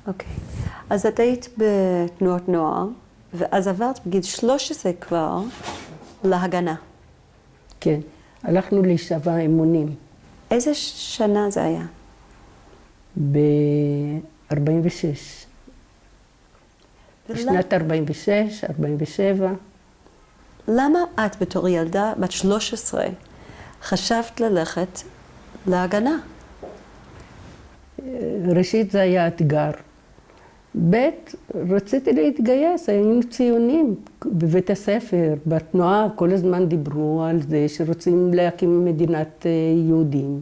אוקיי. אז את היית בתנועות נוער, ואז עברת בגיל 13 כבר להגנה. כן, הלכנו להישבע אמונים. איזה שנה זה היה? ב-46. בשנת 46, 47. למה את בתור ילדה, בת 13, חשבת ללכת להגנה? ראשית זה היה אתגר. ב', רציתי להתגייס, היינו ציונים בבית הספר, בתנועה, כל הזמן דיברו על זה שרוצים להקים מדינת יהודים.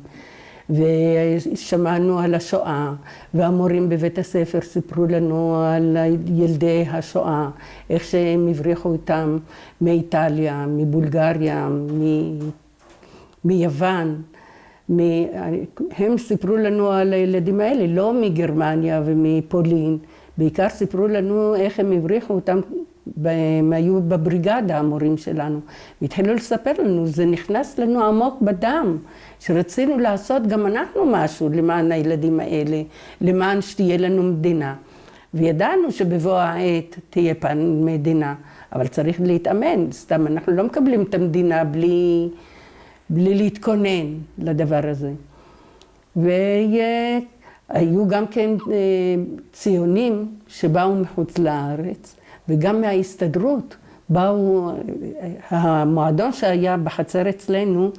ושמענו על השואה, והמורים בבית הספר סיפרו לנו על ילדי השואה, איך שהם הבריחו אותם מאיטליה, מבולגריה, מיוון. הם סיפרו לנו על הילדים האלה, לא מגרמניה ומפולין. בעיקר סיפרו לנו איך הם הבריחו אותם, הם היו בבריגדה, המורים שלנו. והתחילו לספר לנו, זה נכנס לנו עמוק בדם, שרצינו לעשות גם אנחנו משהו למען הילדים האלה, למען שתהיה לנו מדינה. וידענו שבבוא העת תהיה פעם מדינה, אבל צריך להתאמן, סתם אנחנו לא מקבלים את המדינה בלי להתכונן לדבר הזה. והיו גם כן ציונים שבאו מחוץ לארץ, וגם מההסתדרות באו, המועדון שהיה בחצר אצלנו,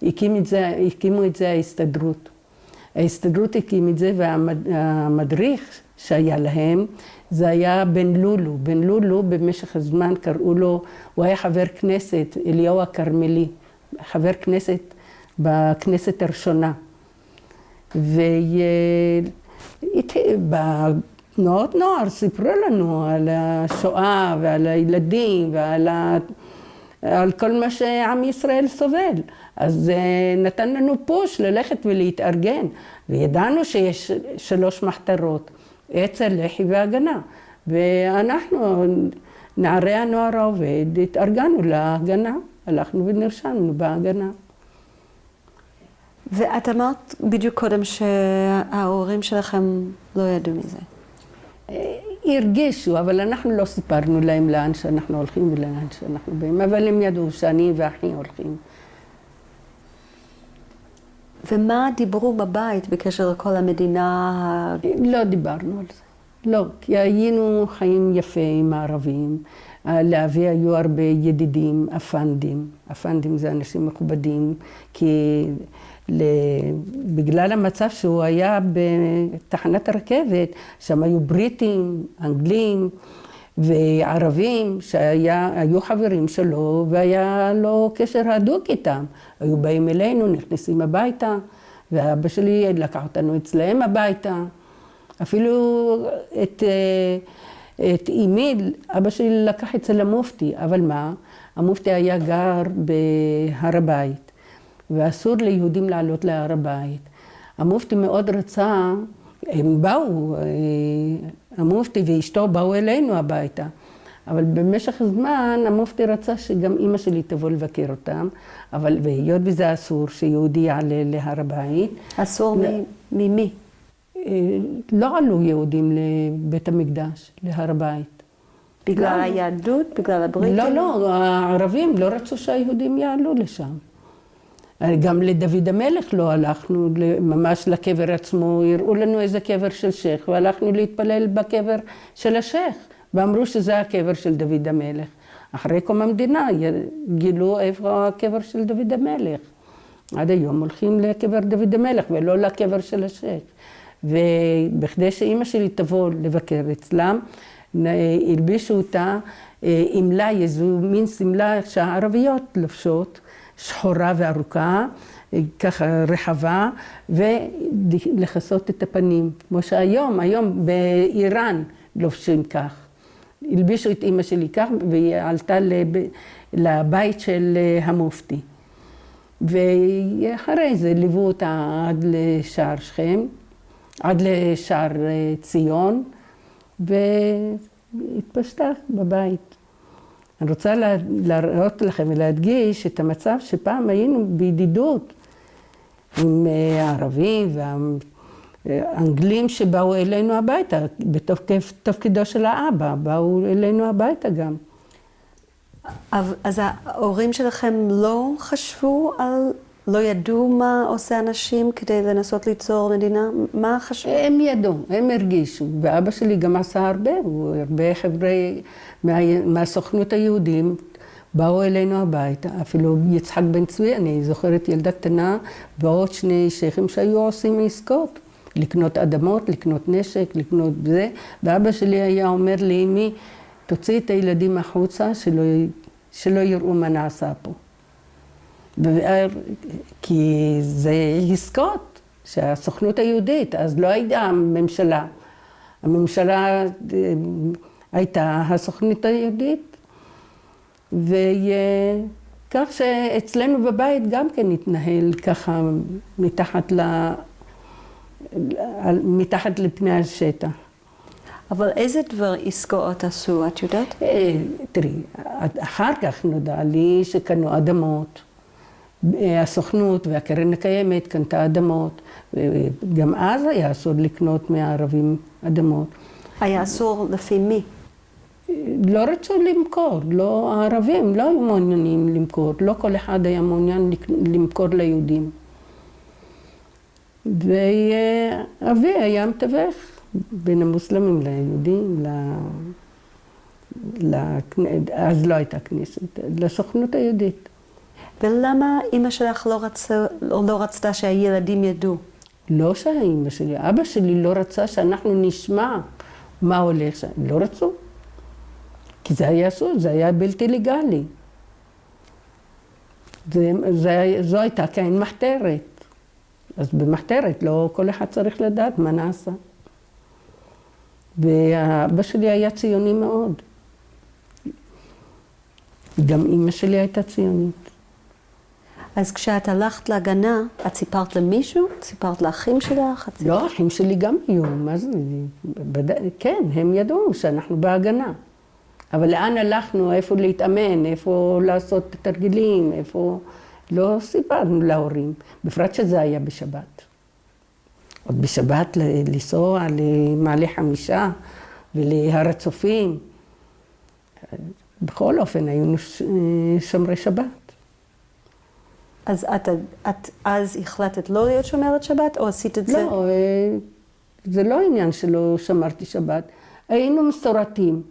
הקימו את זה ההסתדרות. ההסתדרות הקים את זה, והמדריך שהיה להם, זה היה בן לולו. בן לולו במשך הזמן קראו לו, הוא היה חבר כנסת, אליהו הכרמלי, חבר כנסת בכנסת הראשונה. ובתנועות נוער סיפרו לנו על השואה ועל הילדים ועל כל מה שעם ישראל סובל. אז זה נתן לנו פוש ללכת ולהתארגן. וידענו שיש 3 מחתרות, אצ"ל, לח"י והגנה. ואנחנו, נערי הנוער העובד, התארגנו להגנה. הלכנו ונרשמנו בהגנה. ואת אמרת בדיוק קודם שההורים שלכם לא ידעו מזה. הרגישו, אבל אנחנו לא סיפרנו להם לאן שאנחנו הולכים ולאן שאנחנו באים, אבל הם ידעו שאני ואחי הולכים. ומה דיברו בבית בקשר לכל המדינה? לא דיברנו על זה. לא, כי היינו חיים יפה עם הערבים. לאבי היו הרבה ידידים, אפנדים. אפנדים זה אנשים מכובדים, כי בגלל המצב שהוא היה בתחנת הרכבת, שם היו בריטים, אנגלים וערבים שהיו חברים שלו והיה לו קשר הדוק איתם. היו באים אלינו, נכנסים הביתה, ואבא שלי לקח אותנו אצלהם הביתה. אפילו את אמי, אבא שלי לקח אצל המופתי, אבל מה? המופתי היה גר בהר הבית, ואסור ליהודים לעלות להר הבית. המופתי מאוד רצה, הם באו, המופתי ואשתו באו אלינו הביתה, אבל במשך הזמן המופתי רצה שגם אמא שלי תבוא לבקר אותם, אבל והיות וזה אסור שיהודי יעלה להר הבית. אסור ממי? לא עלו יהודים לבית המקדש, להר הבית. בגלל היהדות? בגלל הבריטים? לא, הערבים לא רצו שהיהודים יעלו לשם. גם לדוד המלך לא הלכנו, ממש לקבר עצמו, הראו לנו איזה קבר של שייך, והלכנו להתפלל בקבר של השייך, ואמרו שזה הקבר של דוד המלך. אחרי קום המדינה גילו איפה הקבר של דוד המלך. עד היום הולכים לקבר דוד המלך ולא לקבר של השייך. ובכדי שאימא שלי תבוא לבקר אצלם, הלבישו אותה עם לי, איזו מין סמלה שהערביות לובשות, שחורה וארוכה, ככה רחבה, ולכסות את הפנים. כמו שהיום, באיראן לובשים כך. הלבישו את אימא שלי כך, והיא עלתה לבית של המופתי. ואחרי זה ליוו אותה עד לשער שכם, עד לשער ציון, והתפשטה בבית. אני רוצה להראות לכם ולהדגיש את המצב שפעם היינו בידידות עם הערבים אנגלים שבאו אלינו הביתה, בתפקידו של האבא, באו אלינו הביתה גם. אז ההורים שלכם לא חשבו לא ידעו מה עושה אנשים כדי לנסות ליצור מדינה? מה חשבו? הם ידעו, הם הרגישו. ואבא שלי גם עשה הרבה חבר'ה מהסוכנות היהודים באו אלינו הביתה. אפילו יצחק בן צבי, אני זוכרת ילדה קטנה, ועוד שני שייכים שהיו עושים עסקות. לקנות אדמות, לקנות נשק, לקנות זה. ואבא שלי היה אומר לי, אמי, תוציא את הילדים החוצה שלא יראו מה נעשה פה. כי זה עסקות שהסוכנות היהודית, אז לא הייתה הממשלה. הממשלה הייתה הסוכנות היהודית, וכך שאצלנו בבית גם כן התנהל ככה מתחת לפני השטח. אבל איזה דבר עסקאות עשו, את יודעת? תראי, אחר כך נודע לי שקנו אדמות. הסוכנות והקרן הקיימת קנתה אדמות, וגם אז היה אסור לקנות מהערבים אדמות. היה אסור לפי מי? לא רצו למכור, לא, הערבים לא היו מעוניינים למכור, לא כל אחד היה מעוניין למכור ליהודים. ואבי היה מתווך בין המוסלמים ליהודים, אז לא הייתה כנסת, לסוכנות היהודית. ולמה אמא שלך לא רצתה שהילדים ידעו? לא שהאמא שלי, אבא שלי לא רצה שאנחנו נשמע מה הולך שם, לא רצו. כי זה היה אסור, זה היה בלתי לגלי. זו הייתה כאין מחתרת. אז במחתרת לא כל אחד צריך לדעת מה נעשה. ואבא שלי היה ציוני מאוד. גם אמא שלי הייתה ציונית. אז כשאת הלכת להגנה, את סיפרת למישהו? סיפרת לאחים שלך? לא, אחים שלי גם היו, מה זה? כן, הם ידעו שאנחנו בהגנה. אבל לאן הלכנו, איפה להתאמן, איפה לעשות תרגילים, איפה... לא סיפרנו להורים, בפרט שזה היה בשבת. עוד בשבת לנסוע למעלה חמישה ולהר הצופים. בכל אופן, היינו שומרי שבת. אז את אז החלטת לא להיות שומרת שבת, או עשית את זה? לא, זה לא עניין שלא שמרתי שבת. היינו מסורתיים,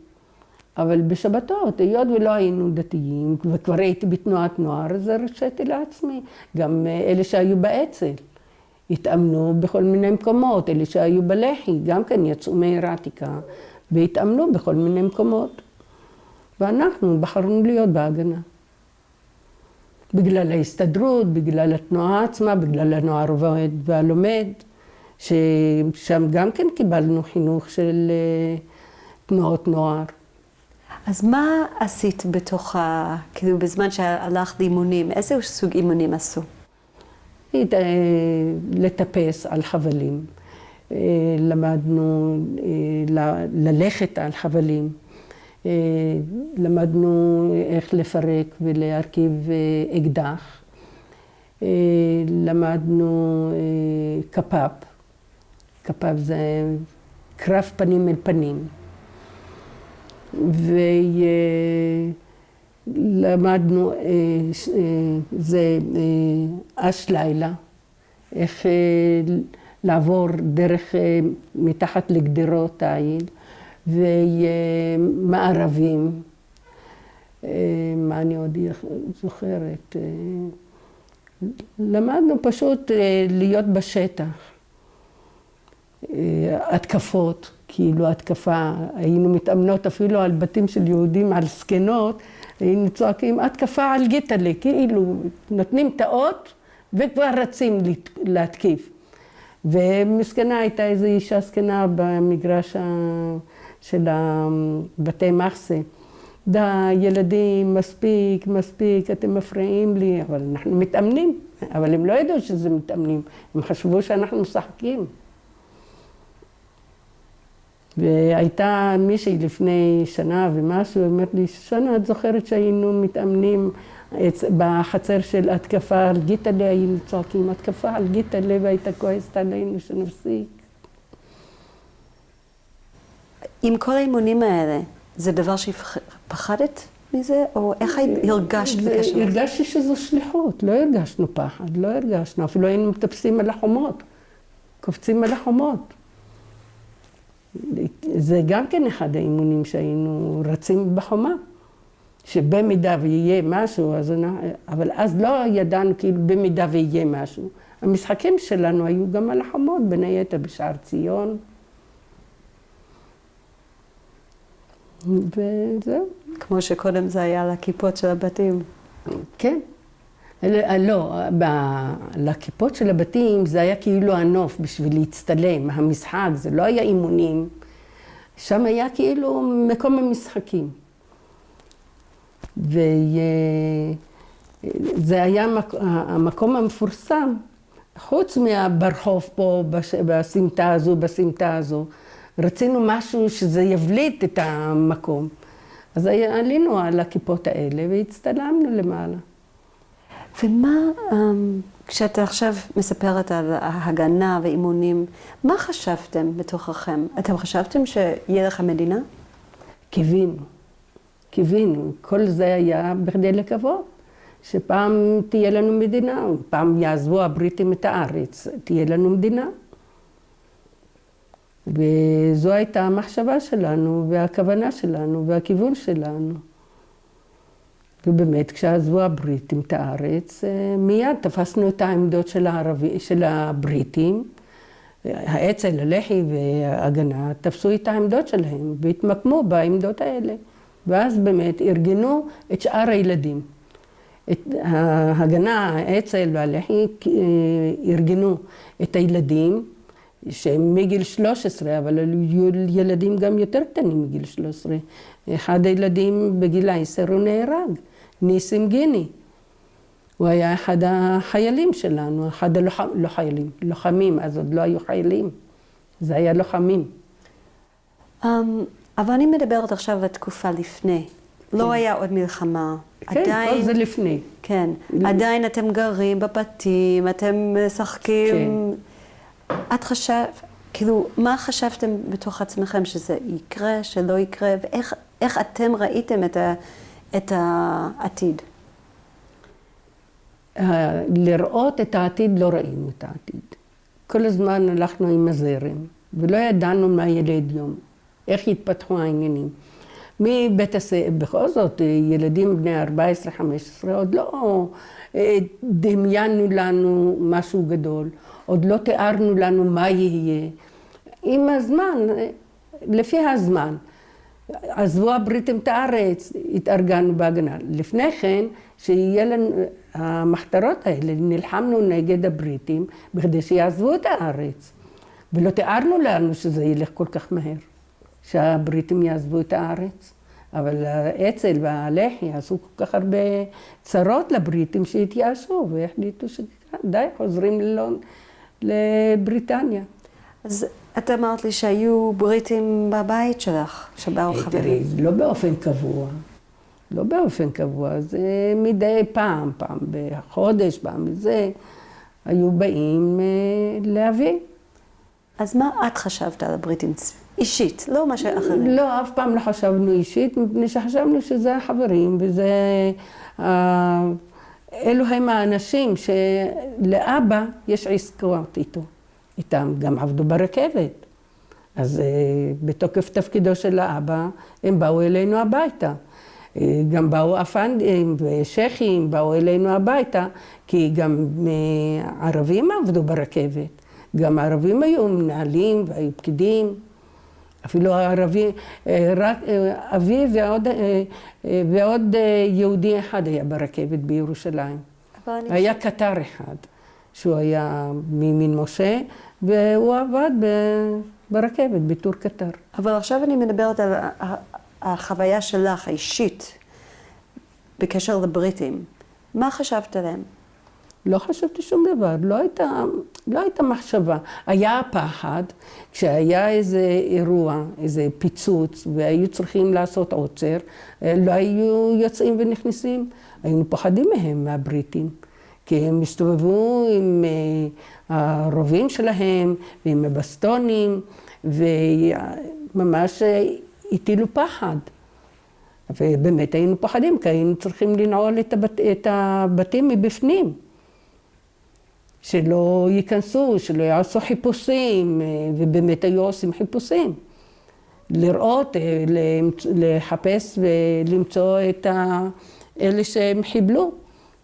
אבל בשבתות, היות ולא היינו דתיים, וכבר הייתי בתנועת נוער, אז הרשיתי לעצמי. גם אלה שהיו באצ"ל, התאמנו בכל מיני מקומות, אלה שהיו בלח"י, גם כן יצאו מעיר העתיקה, והתאמנו בכל מיני מקומות. ואנחנו בחרנו להיות בהגנה. בגלל ההסתדרות, בגלל התנועה עצמה, בגלל הנוער והלומד, ששם גם כן קיבלנו חינוך של תנועות נוער. אז מה עשית בתוך כאילו בזמן שהלכת לאימונים? איזה סוג אימונים עשו? לטפס על חבלים. למדנו ללכת על חבלים. למדנו איך לפרק ולהרכיב אקדח. למדנו קפ"פ. קפ"פ זה קרב פנים אל פנים. ולמדנו זה אש לילה, איך לעבור דרך מתחת לגדרות העיל, ומערבים, מה אני עוד זוכרת, למדנו פשוט להיות בשטח, התקפות, כאילו התקפה, היינו מתאמנות אפילו על בתים של יהודים, על סקנות, היינו צועקים התקפה על גיטלה, כאילו נותנים את האות וכבר רצים להתקיף. ומסכנה הייתה איזו אישה סכנה במגרש של בתי מחסה. די, ילדים, מספיק, אתם מפריעים לי, אבל אנחנו מתאמנים. אבל הם לא ידעו שזה מתאמנים, הם חשבו שאנחנו משחקים. והייתה מישהי לפני שנה ומשהו, אמרת לי, שנה, את זוכרת שהיינו מתאמנים בחצר של התקפה על גיטלה, היינו צועקים, התקפה על גיטלה, והייתה כועסת עלינו שנפסיק. עם כל האימונים האלה, זה דבר שפחדת מזה? או איך הרגשת בקשר לזה? הרגשתי שזו שליחות, לא הרגשנו פחד, לא הרגשנו, אפילו היינו מטפסים על החומות, קופצים על החומות. זה גם כן אחד האימונים שהיינו רצים בחומה, שבמידה ויהיה משהו, אבל אז לא ידענו כאילו במידה ויהיה משהו. המשחקים שלנו היו גם על החומות, בין היתר בשער ציון. וזהו. כמו שקודם זה היה על הכיפות של הבתים. כן. לא, לכיפות של הבתים זה היה כאילו הנוף בשביל להצטלם, המשחק, זה לא היה אימונים. שם היה כאילו מקום המשחקים. וזה היה המקום המפורסם, חוץ מהברחוב פה, בסמטה הזו, רצינו משהו שזה יבליט את המקום. אז עלינו על הכיפות האלה והצטלמנו למעלה. ומה, כשאתה עכשיו מספרת על ההגנה ואימונים, מה חשבתם בתוככם? אתם חשבתם שיהיה לך מדינה? קיווינו. כל זה היה בכדי לקוות, שפעם תהיה לנו מדינה, פעם יעזבו הבריטים את הארץ, תהיה לנו מדינה. וזו הייתה המחשבה שלנו, והכוונה שלנו, והכיוון שלנו. ובאמת, כשעזבו הבריטים את הארץ, מיד תפסנו את העמדות של הבריטים, האצ"ל, הלח"י וההגנה, תפסו את העמדות שלהם והתמקמו בעמדות האלה. ואז באמת ארגנו את שאר הילדים. ההגנה, האצ"ל והלח"י ארגנו את הילדים, שהם מגיל 13, אבל היו ילדים גם יותר קטנים מגיל 13. אחד הילדים בגיל 10 הוא נהרג, ניסים גיני. הוא היה אחד החיילים שלנו, לוחמים, אז עוד לא היו חיילים, זה היה לוחמים. אבל אני מדברת עכשיו על התקופה לפני. לא היה עוד מלחמה. כן, כל זה לפני. כן, עדיין אתם גרים בבתים, אתם משחקים. את חשבת, כאילו, מה חשבתם בתוך עצמכם שזה יקרה, שלא יקרה, ואיך אתם ראיתם את העתיד? לראות את העתיד, לא ראינו את העתיד. כל הזמן הלכנו עם הזרם, ולא ידענו מה ילד יום, איך יתפתחו העניינים. מבית הספר, בכל זאת, ילדים בני 14-15, עוד לא דמיינו לנו משהו גדול, עוד לא תיארנו לנו מה יהיה. עם הזמן, לפי הזמן, עזבו הבריטים את הארץ, התארגנו בהגנה. לפני כן, שיהיה לנו, המחתרות האלה, נלחמנו נגד הבריטים, בכדי שיעזבו את הארץ. ולא תיארנו לנו שזה ילך כל כך מהר, שהבריטים יעזבו את הארץ. אבל האצ"ל והלח"י עשו כל כך הרבה צרות לבריטים שהתייאשו, והחליטו שדי, חוזרים לבריטניה. אז את אמרת לי שהיו בריטים בבית שלך, שבאו חברים. לא באופן קבוע, זה מדי פעם בחודש, פעם בזה, היו באים להביא. אז מה את חשבת על הבריטים אישית, לא מה שאחרים? לא, אף פעם לא חשבנו אישית, מפני שחשבנו שזה החברים, וזה... אלו הם האנשים שלאבא יש עסקאות איתם, גם עבדו ברכבת. אז בתוקף תפקידו של האבא, הם באו אלינו הביתה. גם באו אפנדים ושייחים, באו אלינו הביתה, כי גם ערבים עבדו ברכבת. גם ערבים היו מנהלים והיו פקידים. אפילו הערבי, רק אבי ועוד יהודי אחד היה ברכבת בירושלים. היה קטר אחד, שהוא היה ממין משה, והוא עבד ברכבת, בתור קטר. אבל עכשיו אני מדברת על החוויה שלך, האישית, בקשר לבריטים. מה חשבת עליהם? לא חשבתי שום דבר, לא הייתה מחשבה. היה פחד, כשהיה איזה אירוע, איזה פיצוץ, והיו צריכים לעשות עוצר, לא היו יוצאים ונכנסים, היינו פחדים מהם, מהבריטים. כי הם הסתובבו עם הרובים שלהם, ועם הבסטונים, ממש הטילו פחד. ובאמת היינו פחדים, כי היינו צריכים לנעול את הבתים מבפנים. שלא ייכנסו, שלא יעשו חיפושים, ובאמת היו עושים חיפושים. לראות, לחפש ולמצוא את אלה שהם חיבלו.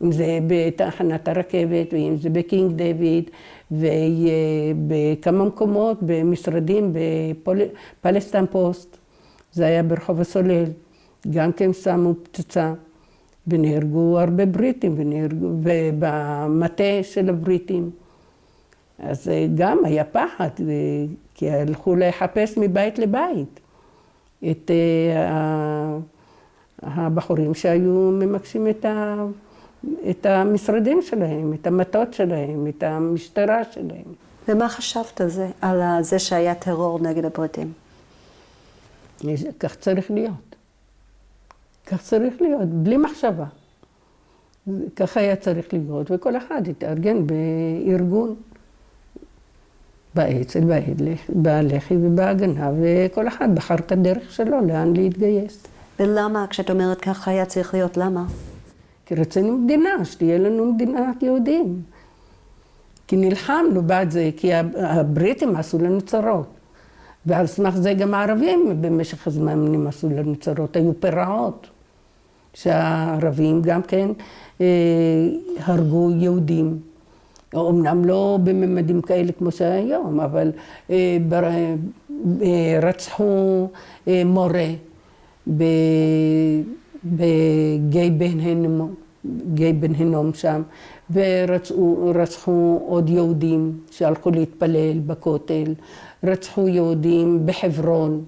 אם זה בתחנת הרכבת, ואם זה בקינג דיוויד, ובכמה מקומות, במשרדים, בפלסטין פוסט. זה היה ברחוב הסולל. גם כן שמו פצצה, ונהרגו הרבה בריטים, ובמטה של הבריטים. אז גם היה פחד, כי הלכו לחפש מבית לבית את הבחורים שהיו ממקשים את המשרדים שלהם, את המטות שלהם, את המשטרה שלהם. ומה חשבת על זה שהיה טרור נגד הבריטים? כך צריך להיות. כך צריך להיות, בלי מחשבה. כך היה צריך להיות, וכל אחד התארגן בארגון, באצ"ל, בהלח"י ובהגנה, וכל אחד בחר את הדרך שלו, לאן להתגייס. ולמה, כשאת אומרת ככה היה צריך להיות, למה? כי רצינו מדינה, שתהיה לנו מדינת יהודים. כי נלחמנו בעד זה, כי הבריטים עשו לנו צרות. ועל סמך זה גם הערבים במשך הזמן הם עשו לנו צרות, היו פרעות. שהערבים גם כן הרגו יהודים. אמנם לא בממדים כאלה כמו שהיום, אבל רצחו מורה בגיא בן הינום שם, ורצחו עוד יהודים שהלכו להתפלל בכותל, רצחו יהודים בחברון,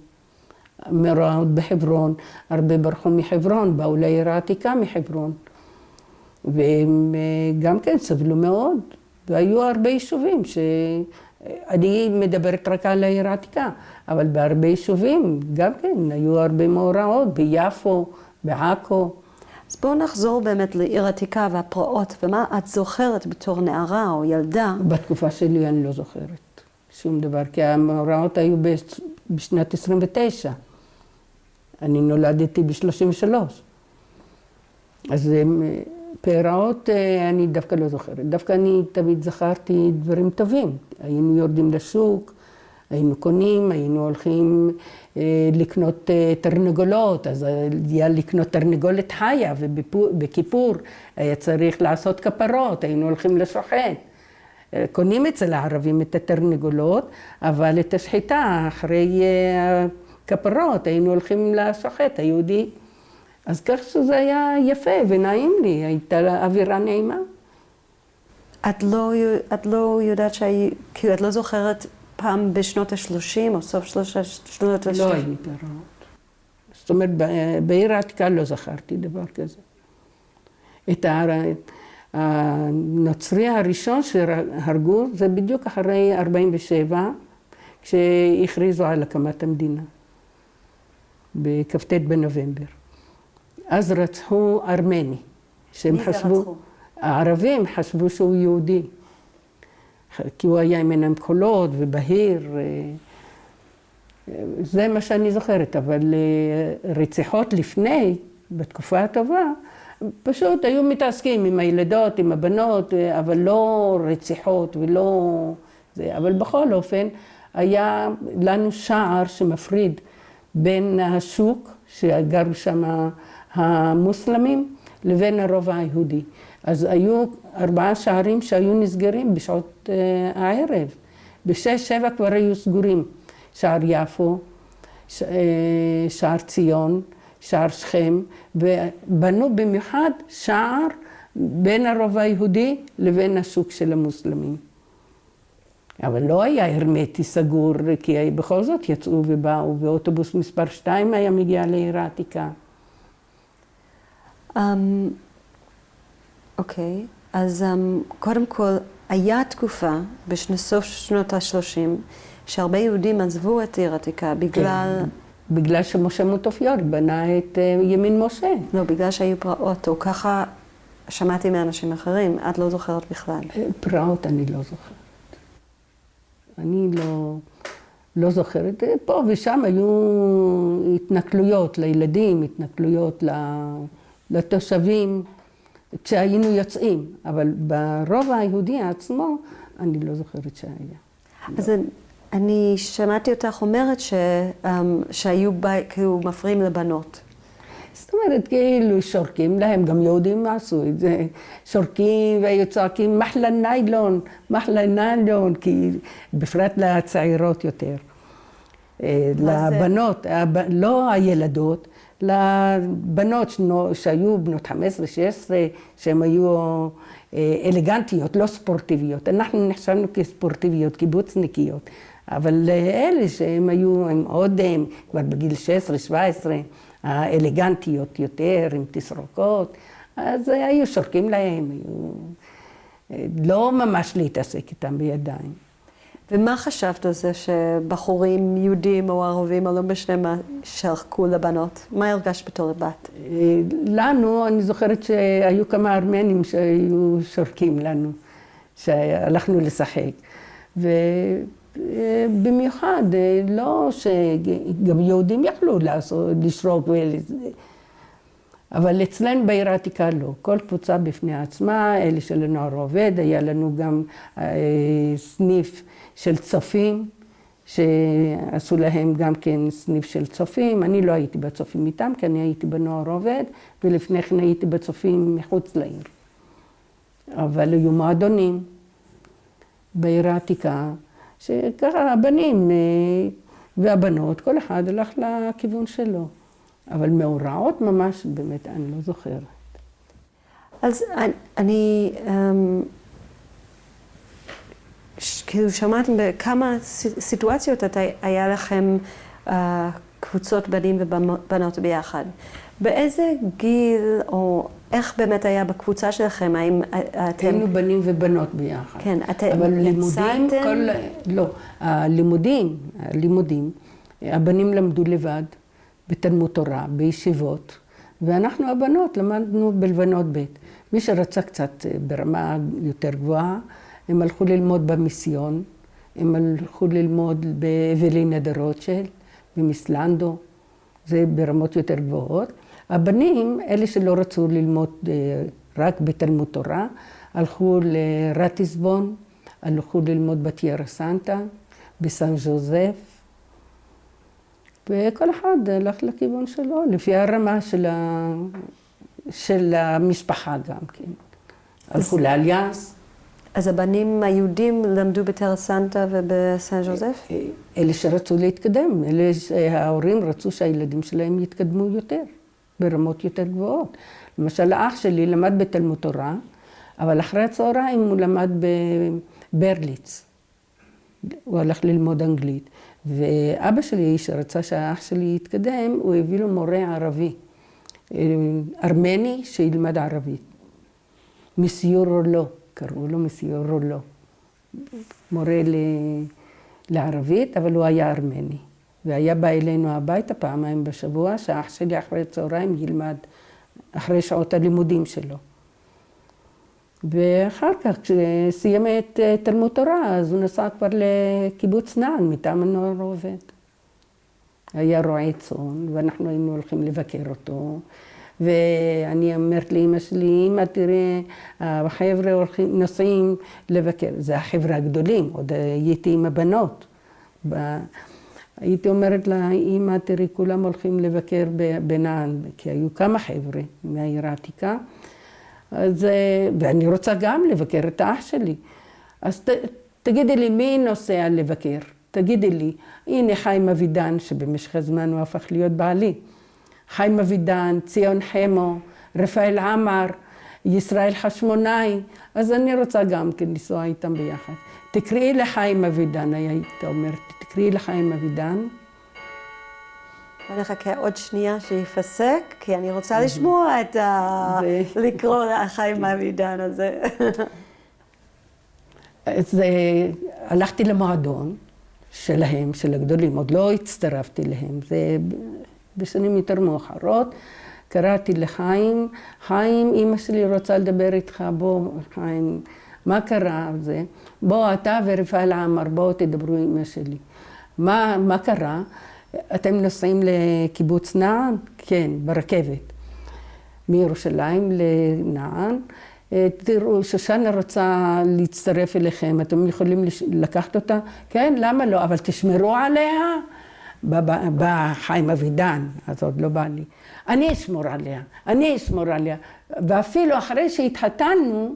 מראות בחברון, הרבה ברחו מחברון, באו לעיר העתיקה מחברון. והם גם כן סבלו מאוד, והיו הרבה יישובים אני מדברת רק על העיר העתיקה, אבל בהרבה יישובים גם כן היו הרבה מאורעות, ביפו, בעכו. אז בואו נחזור באמת לעיר העתיקה והפרעות, ומה את זוכרת בתור נערה או ילדה? בתקופה שלי אני לא זוכרת שום דבר, כי המאורעות היו בשנת 29. אני נולדתי ב-33. אז פרעות אני דווקא לא זוכרת. דווקא אני תמיד זכרתי דברים טובים. היינו יורדים לשוק, היינו קונים, היינו הולכים לקנות תרנגולות, אז היה לקנות תרנגולת חיה, ובכיפור היה צריך לעשות כפרות, היינו הולכים לשוחט. קונים אצל הערבים את התרנגולות, אבל את השחיטה אחרי כפרות היינו הולכים לשוחט היהודי. אז כך שזה היה יפה ונעים לי, הייתה לה אווירה נעימה. את לא יודעת כאילו את לא זוכרת פעם בשנות ה-30 או סוף שנות ה-30? לא היינו פרעות. זאת אומרת, בעיר העתיקה לא זכרתי דבר כזה. את הנוצרי הראשון שהרגו, זה בדיוק אחרי 47, כשהכריזו על הקמת המדינה, בכ"ט בנובמבר. אז רצחו ארמני, שהם חשבו, הערבים חשבו שהוא יהודי, כי הוא היה עם עיניים כחולות ובהיר, זה מה שאני זוכרת, אבל רציחות לפני, בתקופה הטובה, פשוט היו מתעסקים עם הילדות, עם הבנות, אבל לא רציחות ולא זה, אבל בכל אופן היה לנו שער שמפריד בין השוק, שגרו שם המוסלמים, לבין הרובע היהודי. אז היו 4 שערים שהיו נסגרים בשעות הערב. ב6-7 כבר היו סגורים. שער יפו, שער ציון, שער שכם, ובנו במיוחד שער בין הרובע היהודי לבין השוק של המוסלמים. אבל לא היה הרמטי סגור, כי בכל זאת יצאו ובאו, ואוטובוס מספר 2 היה מגיע לעיר העתיקה. אוקיי, אז קודם כל, היה תקופה בסוף שנות ה-30, שהרבה יהודים עזבו את עיר העתיקה בגלל... בגלל שמשה מוטופיור בנה את ימין משה. לא, בגלל שהיו פרעות, או ככה שמעתי מאנשים אחרים, את לא זוכרת בכלל. פרעות אני לא זוכרת. אני לא זוכרת, פה ושם היו התנכלויות לילדים, התנכלויות לתושבים, כשהיינו יוצאים, אבל ברובע היהודי עצמו, אני לא זוכרת שהיה. אז אני שמעתי אותך אומרת שהיו כאילו מפריעים לבנות. זאת אומרת, כאילו שורקים להם, גם יהודים עשו את זה, שורקים והיו צועקים מחלה ניילון, כי בפרט לצעירות יותר. לבנות, לא הילדות, לבנות שהיו בנות 15-16, שהן היו אלגנטיות, לא ספורטיביות. אנחנו נחשבנו כספורטיביות, קיבוצניקיות, אבל אלה שהם היו, הם עוד כבר בגיל 16-17, האלגנטיות יותר, עם תסרוקות, אז היו שורקים להם, היו לא ממש להתעסק איתם בידיים. ומה חשבת על זה שבחורים יהודים או ערבים או לא משנה מה שרקו לבנות? מה הרגשת בתור בת? לנו, אני זוכרת שהיו כמה ארמנים שהיו שורקים לנו, שהלכנו לשחק. ובמיוחד, לא שגם יהודים יכלו לשרוק, אבל אצלנו בעיר העתיקה לא. כל קבוצה בפני עצמה, אלה של הנוער עובד, היה לנו גם סניף של צופים, שעשו להם גם כן סניף של צופים. אני לא הייתי בצופים איתם, כי אני הייתי בנוער עובד, ולפני כן הייתי בצופים מחוץ לעיר. אבל היו מועדונים בעיר העתיקה, שככה הבנים והבנות, כל אחד הלך לכיוון שלו. אבל מאורעות ממש, באמת, אני לא זוכרת. אז אני כאילו שמעתם בכמה סיטואציות היה לכם קבוצות בנים ובנות ביחד. באיזה גיל או איך באמת היה בקבוצה שלכם? האם אתם... היינו בנים ובנות ביחד. כן, אתם יצאתם? לא, הלימודים, הבנים למדו לבד, בתלמוד תורה, בישיבות, ואנחנו הבנות למדנו בלבנות ב'. מי שרצה קצת ברמה יותר גבוהה, הם הלכו ללמוד במיסיון, הם הלכו ללמוד באבלינה דה רוטשילד, במסלנדו, זה ברמות יותר גבוהות. הבנים, אלה שלא רצו ללמוד רק בתלמוד תורה, הלכו לרטיסבון, הלכו ללמוד בתיירה סנטה, בסן ז'וזף, וכל אחד הלך לכיוון שלו, לפי הרמה של המשפחה גם כן. הלכו לאליאנס. אז הבנים היהודים למדו בתיירה סנטה ובסן ז'וזף? אלה שרצו להתקדם, אלה שההורים רצו שהילדים שלהם יתקדמו יותר, ברמות יותר גבוהות. למשל, האח שלי למד בתלמוד תורה, אבל אחרי הצהריים הוא למד בברליץ. הוא הלך ללמוד אנגלית. ואבא שלי, שרצה שהאח שלי יתקדם, הוא הביא לו מורה ערבי, ארמני שילמד ערבית. מסיור רולו, קראו לו מסיור רולו. מורה לערבית, אבל הוא היה ארמני. והיה בא אלינו הביתה פעמיים בשבוע, שהאח שלי אחרי הצהריים ילמד, אחרי שעות הלימודים שלו. ואחר כך, כשסיים את תלמוד תורה, אז הוא נסע כבר לקיבוץ נען, מטעם הנוער עובד. היה רועה צאן, ואנחנו היינו הולכים לבקר אותו. ואני אומרת לאמא שלי, אמא, תראה, החבר'ה נוסעים לבקר. זה החבר'ה הגדולים, עוד הייתי עם הבנות. הייתי אומרת לה, אמא, תראי, כולם הולכים לבקר בנען, כי היו כמה חבר'ה מהעיר העתיקה. אז, ואני רוצה גם לבקר את האח שלי. אז תגידי לי, מי נוסע לבקר? תגידי לי, הנה חיים אבידן, שבמשך הזמן הוא הפך להיות בעלי. חיים אבידן, ציון חמו, רפאל עמר, ישראל חשמונאי. אז אני רוצה גם כן לנסוע איתם ביחד. תקראי לחיים אבידן, היית אומרת, תקראי לחיים אבידן. אני אחכה עוד שנייה שיפסק, כי אני רוצה לשמוע את לקרוא לחיים אבידן הזה. אז הלכתי למועדון שלהם, של הגדולים, עוד לא הצטרפתי להם, זה בשנים יותר מאוחרות. קראתי לחיים, חיים, אמא שלי רוצה לדבר איתך, בוא חיים, מה קרה זה? בוא אתה ורפאל עמר, בואו תדברו עם אמא שלי. מה קרה? אתם נוסעים לקיבוץ נען? כן, ברכבת. מירושלים לנען. תראו, שושנה רוצה להצטרף אליכם, אתם יכולים לקחת אותה? כן, למה לא? אבל תשמרו עליה. בא חיים אבידן, אז עוד לא בא לי. אני אשמור עליה. ואפילו אחרי שהתחתנו,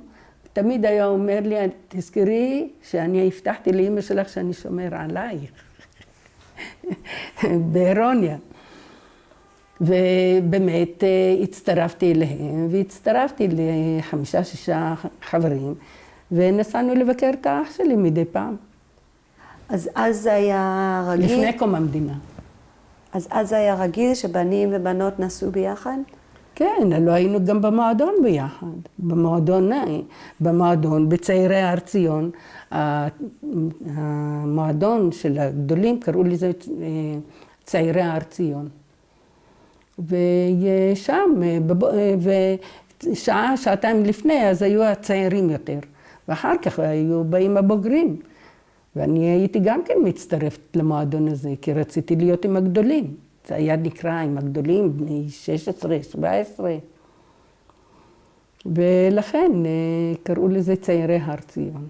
תמיד היה אומר לי, תזכרי שאני הבטחתי לאמא שלך שאני שומר עלייך. באירוניה. ובאמת הצטרפתי אליהם, והצטרפתי ל5-6 חברים, ונסענו לבקר את האח שלי מדי פעם. אז היה רגיל? לפני קום המדינה. אז היה רגיל שבנים ובנות נסעו ביחד? כן, לא היינו גם במועדון ביחד. במועדון, בצעירי הר ציון, המועדון של הגדולים, קראו לזה צעירי הר ציון. ושם, שעתיים לפני, אז היו הצעירים יותר. ואחר כך היו באים הבוגרים. ואני הייתי גם כן מצטרפת למועדון הזה, כי רציתי להיות עם הגדולים. זה היה נקרא עם הגדולים, בני 16, 17. ולכן קראו לזה צעירי הר ציון.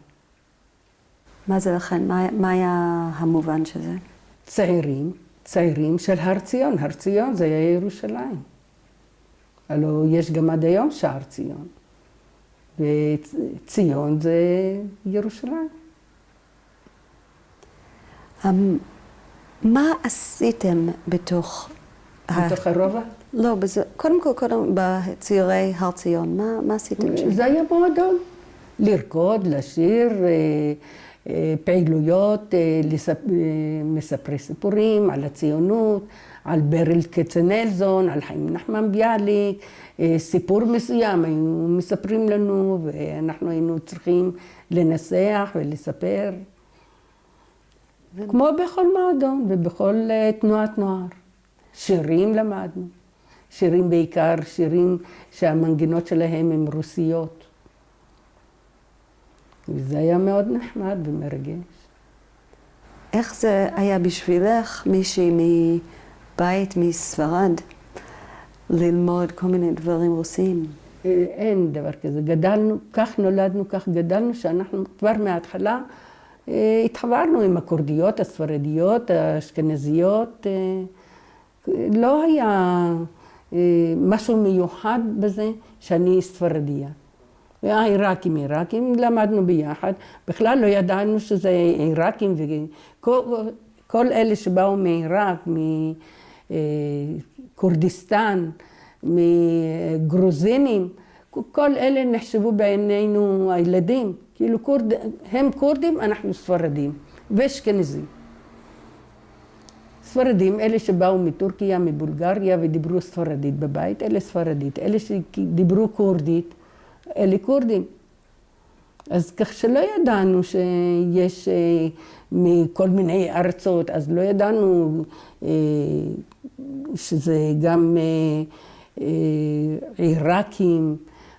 מה זה לכן? מה היה המובן של זה? צעירים של הר ציון. הר ציון זה היה ירושלים. הלוא יש גם עד היום שער ציון. וציון זה ירושלים. מה עשיתם בתוך הרובע? לא, קודם בצעירי הר ציון, מה עשיתם שם? זה היה מועדון. לרקוד, לשיר, פעילויות, מספרי סיפורים על הציונות, על ברל כצנלסון, על חיים נחמן ביאליק, סיפור מסוים היו מספרים לנו, ואנחנו היינו צריכים לנסח ולספר. כמו בכל מועדון ובכל תנועת נוער. שירים למדנו. שירים בעיקר, שירים שהמנגינות שלהם הם רוסיות. וזה היה מאוד נחמד ומרגש. איך זה היה בשבילך, מישהי מבית מספרד, ללמוד כל מיני דברים רוסיים? אין דבר כזה. גדלנו, כך נולדנו, כך גדלנו, שאנחנו כבר מההתחלה התחברנו עם הכורדיות, הספרדיות, האשכנזיות. לא היה משהו מיוחד בזה שאני ספרדיה. העיראקים, למדנו ביחד. בכלל לא ידענו שזה עיראקים, וכל אלה שבאו מעיראק, מכורדיסטן, מגרוזינים, כל אלה נחשבו בעינינו הילדים. כאילו הם קורדים, אנחנו ספרדים ואשכנזים. ספרדים, אלה שבאו מטורקיה, מבולגריה ודיברו ספרדית בבית, אלה ספרדית. אלה שדיברו קורדית, אלה קורדים. אז כך שלא ידענו שיש מכל מיני ארצות, אז לא ידענו שזה גם עיראקים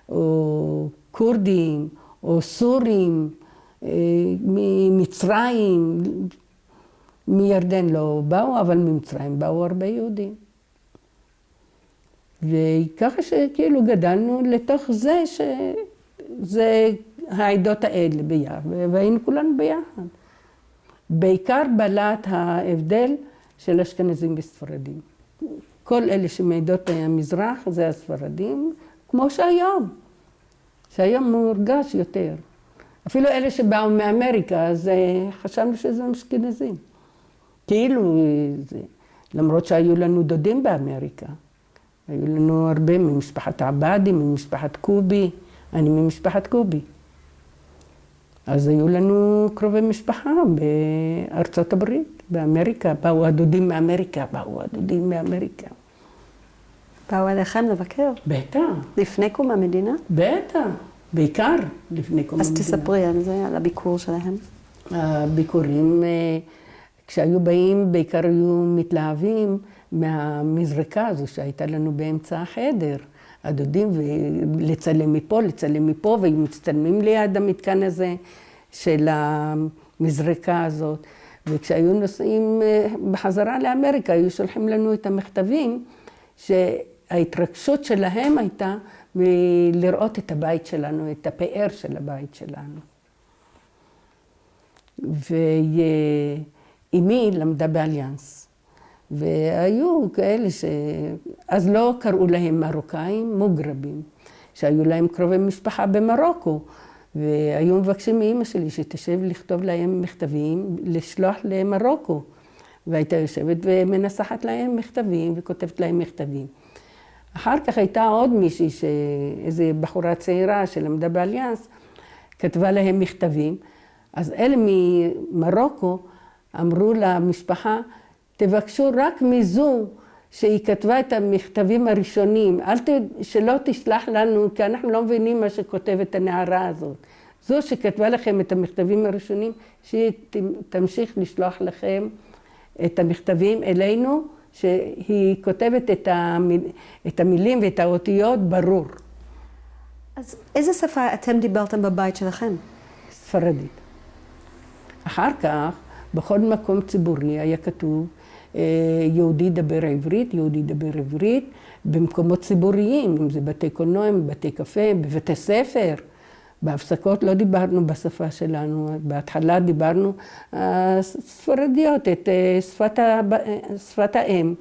או קורדים או סורים, ממצרים, מירדן לא באו, אבל ממצרים באו הרבה יהודים. וככה שכאילו גדלנו לתוך זה שזה העדות האלה ביחד, והיינו כולנו ביחד. בעיקר בלט ההבדל של אשכנזים וספרדים. כל אלה שמעדות המזרח זה הספרדים, כמו שהיום מורגש יותר. אפילו אלה שבאו מאמריקה, אז חשבנו שזה אשכנזים. כאילו, למרות שהיו לנו דודים באמריקה. היו לנו הרבה ממשפחת עבאדי, ממשפחת קובי, אני ממשפחת קובי. אז היו לנו קרובי משפחה בארצות הברית, באמריקה. באו הדודים מאמריקה. באו אליכם לבקר? בטח. לפני קום המדינה? בטח, בעיקר לפני קום המדינה. אז תספרי על זה, על הביקור שלהם. הביקורים, כשהיו באים, בעיקר היו מתלהבים מהמזרקה הזו שהייתה לנו באמצע החדר. הדודים, ולצלם מפה, והיו מצטלמים ליד המתקן הזה של המזרקה הזאת. וכשהיו נוסעים בחזרה לאמריקה, היו שולחים לנו את המכתבים, שההתרגשות שלהם הייתה לראות את הבית שלנו, את הפאר של הבית שלנו. ואימי למדה באליאנס, והיו כאלה אז לא קראו להם מרוקאים, מוגרבים, שהיו להם קרובי משפחה במרוקו, והיו מבקשים מאמא שלי שתשב לכתוב להם מכתבים, לשלוח למרוקו. והייתה יושבת ומנסחת להם מכתבים וכותבת להם מכתבים. אחר כך הייתה עוד מישהי, איזו בחורה צעירה שלמדה באליאנס, כתבה להם מכתבים. אז אלה ממרוקו אמרו למשפחה, תבקשו רק מזו שהיא כתבה את המכתבים הראשונים, שלא תשלח לנו, כי אנחנו לא מבינים מה שכותבת הנערה הזאת. זו שכתבה לכם את המכתבים הראשונים, שהיא תמשיך לשלוח לכם את המכתבים אלינו, שהיא כותבת את המילים ואת האותיות ברור. אז איזה שפה אתם דיברתם בבית שלכם? ספרדית. אחר כך, בכל מקום ציבורי היה כתוב, יהודי דבר עברית, יהודי דבר עברית, במקומות ציבוריים, אם זה בתי קולנוע, בתי קפה, בבתי ספר. בהפסקות לא דיברנו בשפה שלנו, בהתחלה דיברנו ספרדיות, את שפת האם,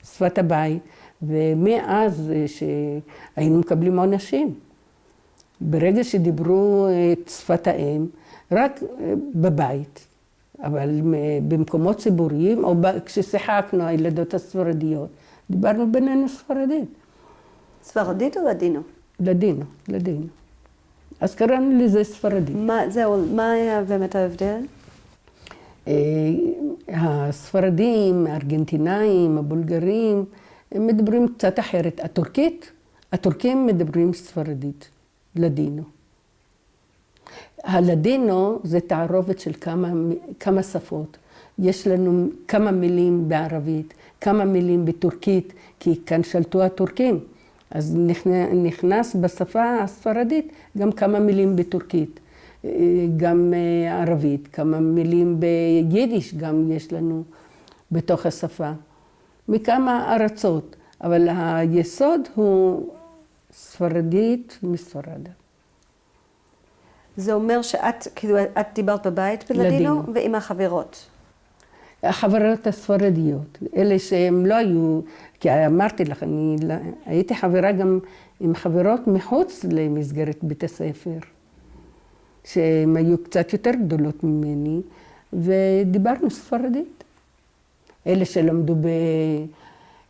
שפת הבית, ומאז שהיינו מקבלים עונשים. ברגע שדיברו את שפת האם, רק בבית, אבל במקומות ציבוריים, או כששיחקנו הילדות הספרדיות, דיברנו בינינו ספרדית. ספרדית או לדינו? לדינו, לדינו. אז קראנו לזה ספרדית. מה היה באמת ההבדל? הספרדים, הארגנטינאים, הבולגרים, הם מדברים קצת אחרת. הטורקים מדברים ספרדית, לדינו. הלדינו זה תערובת של כמה שפות. יש לנו כמה מילים בערבית, כמה מילים בטורקית, כי כאן שלטו הטורקים. אז נכנס בשפה הספרדית גם כמה מילים בטורקית, גם ערבית, כמה מילים ביידיש גם יש לנו בתוך השפה. מכמה ארצות, אבל היסוד הוא ספרדית מספרד. זה אומר שאת, כאילו, את דיברת בבית בלדינו ועם החברות. החברות הספרדיות, אלה שהם לא היו, כי אמרתי לך, אני הייתי חברה גם עם חברות מחוץ למסגרת בית הספר, שהן היו קצת יותר גדולות ממני, ודיברנו ספרדית. אלה שלמדו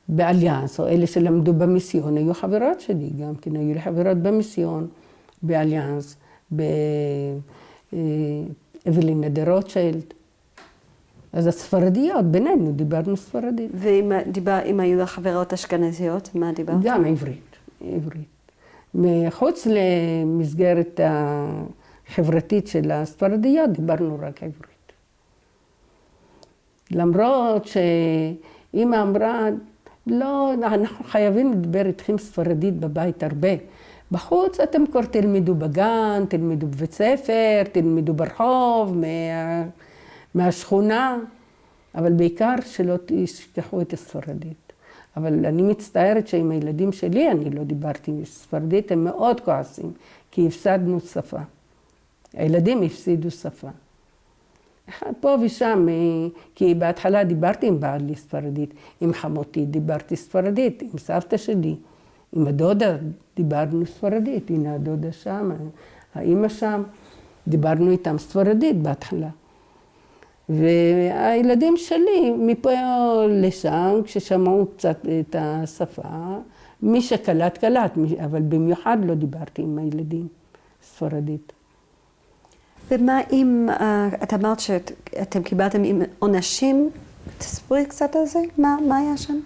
באליאנס, או אלה שלמדו במיסיון, היו חברות שלי גם, כן, היו לי חברות במיסיון, באליאנס, באבלינה דה רוטשילד. אז הספרדיות, בינינו דיברנו ספרדית. ואם היו לך חברות אשכנזיות, מה דיברת? גם עברית, עברית. מחוץ למסגרת החברתית של הספרדיות, דיברנו רק עברית. למרות שאמא אמרה, לא, אנחנו חייבים לדבר איתכם ספרדית בבית הרבה. בחוץ אתם כבר תלמדו בגן, תלמדו בבית ספר, תלמדו ברחוב, מהשכונה, אבל בעיקר שלא תשכחו את הספרדית. אבל אני מצטערת שעם הילדים שלי אני לא דיברתי ספרדית, הם מאוד כועסים, כי הפסדנו שפה. הילדים הפסידו שפה. פה ושם, כי בהתחלה דיברתי עם בעלי ספרדית, עם חמותי דיברתי ספרדית, עם סבתא שלי, עם הדודה דיברנו ספרדית, הנה הדודה שם, האמא שם, דיברנו איתם ספרדית בהתחלה. והילדים שלי מפה לשם, כששמעו קצת את השפה, מי שקלט קלט, אבל במיוחד לא דיברתי עם הילדים ספרדית. ומה אם, את אמרת שאתם קיבלתם עם עונשים, תספרי קצת על זה, מה היה שם?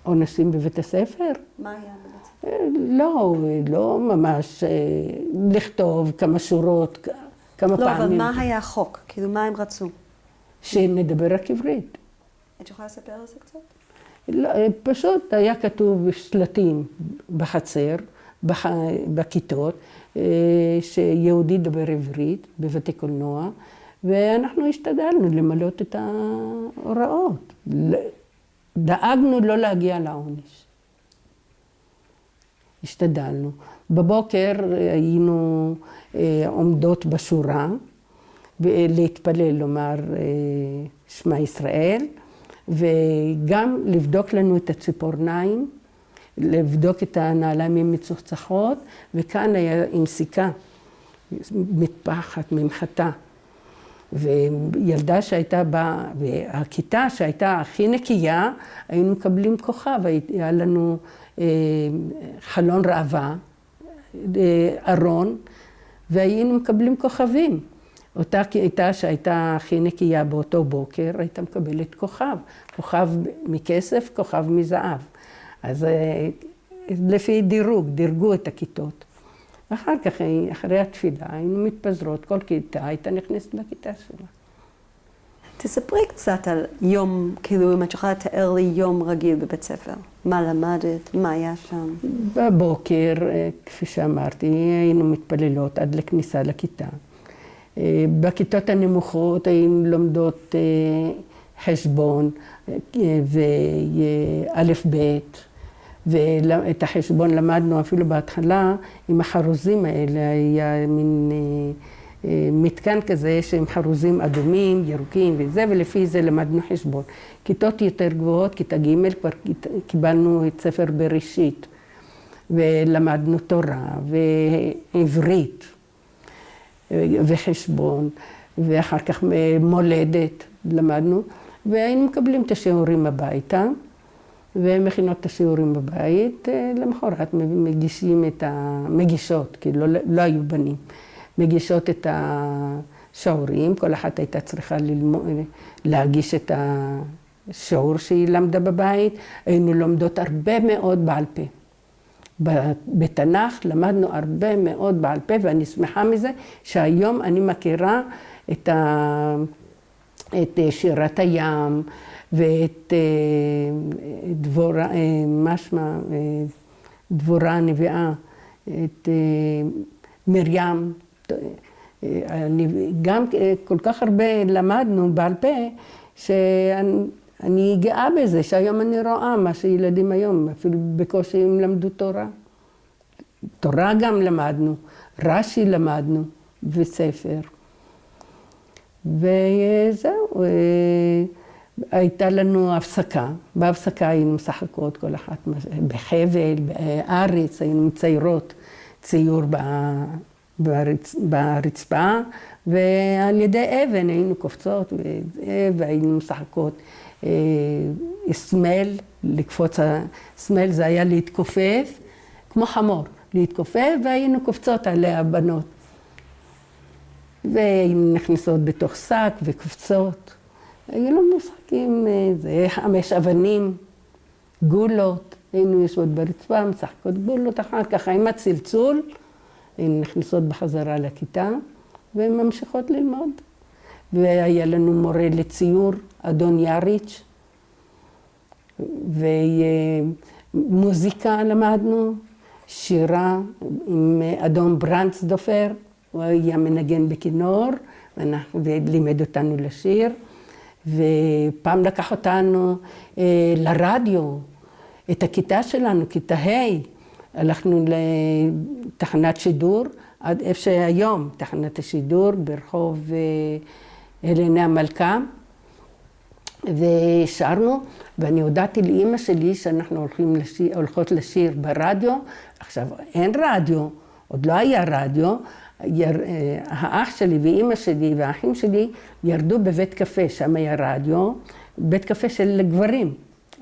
עונשים בבית הספר? מה היה בבית הספר? לא ממש לכתוב כמה שורות, כמה פעמים. לא, אבל מה היה החוק? כאילו, מה הם רצו? שנדבר רק עברית. את יכולה לספר על זה קצת? לא, פשוט היה כתוב שלטים בחצר, בכיתות, שיהודי דבר עברית בבתי קולנוע, ואנחנו השתדלנו למלות את ההוראות. דאגנו לא להגיע לעונש. השתדלנו. בבוקר היינו עומדות בשורה, להתפלל, לומר שמע ישראל, וגם לבדוק לנו את הציפורניים, לבדוק את הנעליים המצוחצחות, וכאן היה עם סיכה, מטפחת, ממחטה. וילדה שהייתה והכיתה שהייתה הכי נקייה, היינו מקבלים כוכב, היה לנו חלון ראווה, ארון, והיינו מקבלים כוכבים. אותה כיתה שהייתה הכי נקייה באותו בוקר, הייתה מקבלת כוכב. כוכב מכסף, כוכב מזהב. אז לפי דירוג, דירגו את הכיתות. ואחר כך, אחרי התפילה, היינו מתפזרות, כל כיתה הייתה נכנסת לכיתה שלה. תספרי קצת על יום, כאילו אם את יכולה לתאר לי יום רגיל בבית ספר. מה למדת, מה היה שם? בבוקר, כפי שאמרתי, היינו מתפללות עד לכניסה לכיתה. בכיתות הנמוכות היינו לומדות חשבון ואלף בית. ואת החשבון למדנו אפילו בהתחלה עם החרוזים האלה, היה מין מתקן כזה שהם חרוזים אדומים, ירוקים וזה, ולפי זה למדנו חשבון. כיתות יותר גבוהות, כיתה ג' כבר קיבלנו את ספר בראשית, ולמדנו תורה ועברית וחשבון, ואחר כך מולדת למדנו, והיינו מקבלים את השיעורים הביתה. ומכינות את השיעורים בבית, למחרת מגישות, כי לא היו בנים, מגישות את השיעורים, כל אחת הייתה צריכה להגיש את השיעור שהיא למדה בבית, היינו לומדות הרבה מאוד בעל פה. בתנ"ך למדנו הרבה מאוד בעל פה, ואני שמחה מזה שהיום אני מכירה את שירת הים, ואת דבורה הנביאה, את מרים. גם כל כך הרבה למדנו בעל פה, שאני גאה בזה, שהיום אני רואה מה שילדים היום, אפילו בקושי הם למדו תורה. תורה גם למדנו, רש"י למדנו, וספר. וזהו. הייתה לנו הפסקה, בהפסקה היינו משחקות כל אחת בחבל, בארץ, היינו מציירות ציור ברצפה, ועל ידי אבן היינו קופצות, והיינו משחקות סמל, לקפוץ, סמל זה היה להתכופף, כמו חמור, להתכופף, והיינו קופצות עליה בנות. והיינו נכנסות בתוך שק וקופצות. היו לנו משחקים, זה 5 אבנים, גולות, היינו יושבות ברצפה, משחקות גולות, אחר כך עם הצלצול, היינו נכנסות בחזרה לכיתה, והן ממשיכות ללמוד. והיה לנו מורה לציור, אדון יריץ', ומוזיקה למדנו, שירה עם אדון ברנצדופר, הוא היה מנגן בכינור, ולימד אותנו לשיר. ופעם לקח אותנו לרדיו, את הכיתה שלנו, כיתה ה', הלכנו לתחנת שידור, עד איפה שהיום, תחנת השידור, ברחוב הלנה המלכה, ושרנו, ואני הודעתי לאמא שלי שאנחנו הולכות לשיר ברדיו, עכשיו אין רדיו, עוד לא היה רדיו, האח שלי ואימא שלי והאחים שלי ירדו בבית קפה, שם היה רדיו, בית קפה של גברים.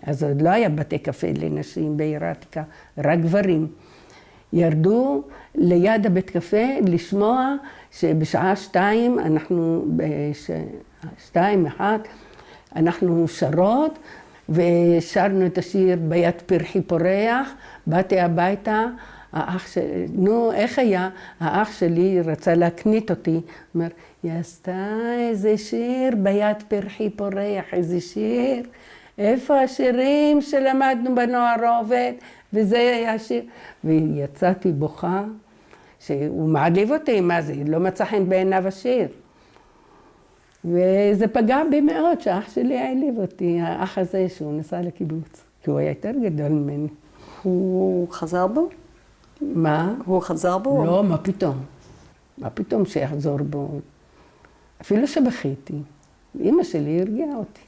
אז עוד לא היה בתי קפה לנשים בעיר העתיקה, רק גברים. ירדו ליד הבית קפה לשמוע שבשעה 2, אנחנו שרות, ושרנו את השיר ביד פרחי פורח, באתי הביתה, איך היה? האח שלי רצה להקנית אותי, אומר, היא עשתה איזה שיר ביד פרחי פורח, איזה שיר, איפה השירים שלמדנו בנוער העובד, וזה היה שיר. ויצאתי בוכה, שהוא מעליב אותי, מה זה, לא מצא חן בעיניו השיר. וזה פגע בי מאוד שאח שלי העליב אותי, האח הזה שהוא נסע לקיבוץ, כי הוא היה יותר גדול ממני. הוא חזר בו? מה? הוא חזר בו? לא, מה פתאום? מה פתאום שיחזור בו? אפילו שבכיתי. אמא שלי הרגיעה אותי.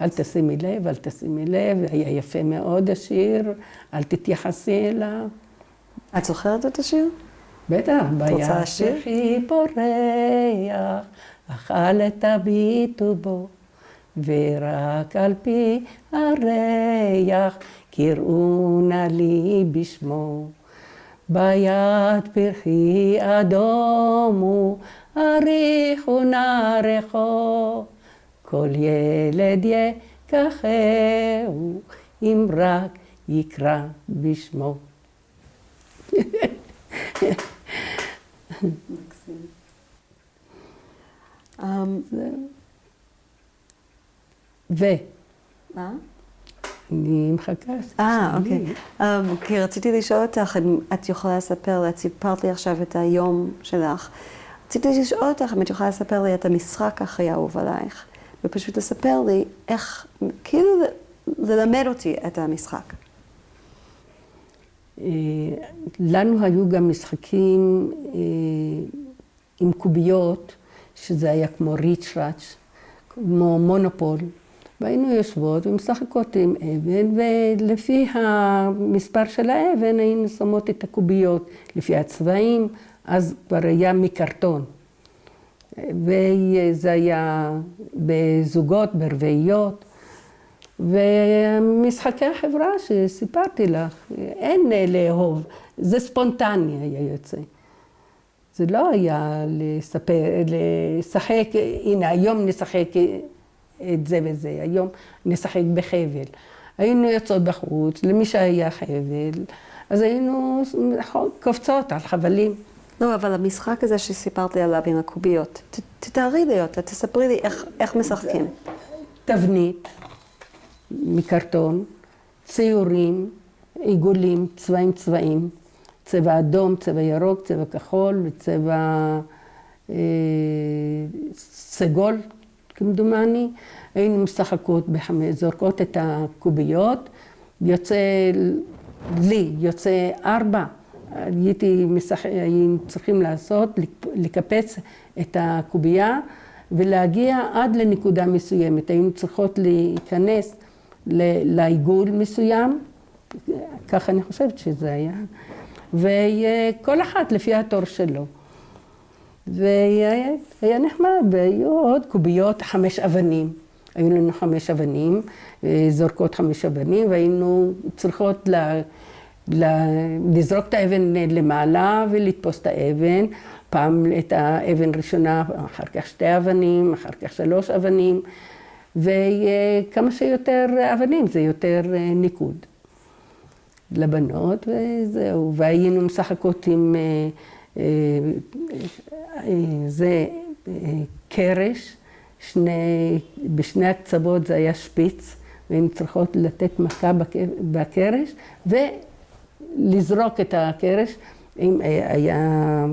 אל תשימי לב, אל תשימי לב, היה יפה מאוד השיר, אל תתייחסי אליו. את זוכרת את השיר? בטח, רוצה לשיר? בכי פורח, אכל את הביטו בו, ורק על פי הריח, קראו נא לי בשמו. ביד פרחי אדומו, אריכו נערכו, כל ילד יקחהו, אם רק יקרא בשמו. מה? אני מחכה. אוקיי. כי רציתי לשאול אותך, אם את יכולה לספר לי, את סיפרת לי עכשיו את היום שלך. רציתי לשאול אותך אם את יכולה לספר לי את המשחק הכי אהוב עלייך, ופשוט לספר לי איך, כאילו ללמד אותי את המשחק. לנו היו גם משחקים עם קוביות, שזה היה כמו ריץ'-ראץ', כמו מונופול. והיינו יושבות ומשחקות עם אבן, ולפי המספר של האבן היינו שמות את הקוביות, לפי הצבעים, אז כבר היה מקרטון. וזה היה בזוגות, ברביעיות. ומשחקי החברה שסיפרתי לך, אין לאהוב, זה ספונטני היה יוצא. זה לא היה לשחק, הנה היום נשחק את זה וזה, היום נשחק בחבל. היינו יוצאות בחוץ, למי שהיה חבל, אז היינו קופצות על חבלים. לא, אבל המשחק הזה שסיפרתי עליו עם הקוביות, תתארי לי אותה, תספרי לי איך משחקים. תבנית, מקרטון, ציורים, עיגולים, צבעים, צבע אדום, צבע ירוק, צבע כחול וצבע סגול, כמדומני. היינו משחקות זורקות את הקוביות, יוצא 4. היינו צריכים לקפץ את הקובייה ולהגיע עד לנקודה מסוימת. היינו צריכות להיכנס לעיגול מסוים, ככה אני חושבת שזה היה, וכל אחת לפי התור שלו. והיה נחמד, והיו עוד קוביות 5 אבנים. היו לנו 5 אבנים, זורקות 5 אבנים, והיינו צריכות לזרוק את האבן למעלה ולתפוס את האבן. פעם את האבן ראשונה, אחר כך 2 אבנים, אחר כך 3 אבנים. וכמה שיותר אבנים זה יותר ניקוד לבנות, וזהו. והיינו משחקות עם זה קרש, בשני הקצוות זה היה שפיץ, והיינו צריכות לתת מכה בקרש ולזרוק את הקרש, היה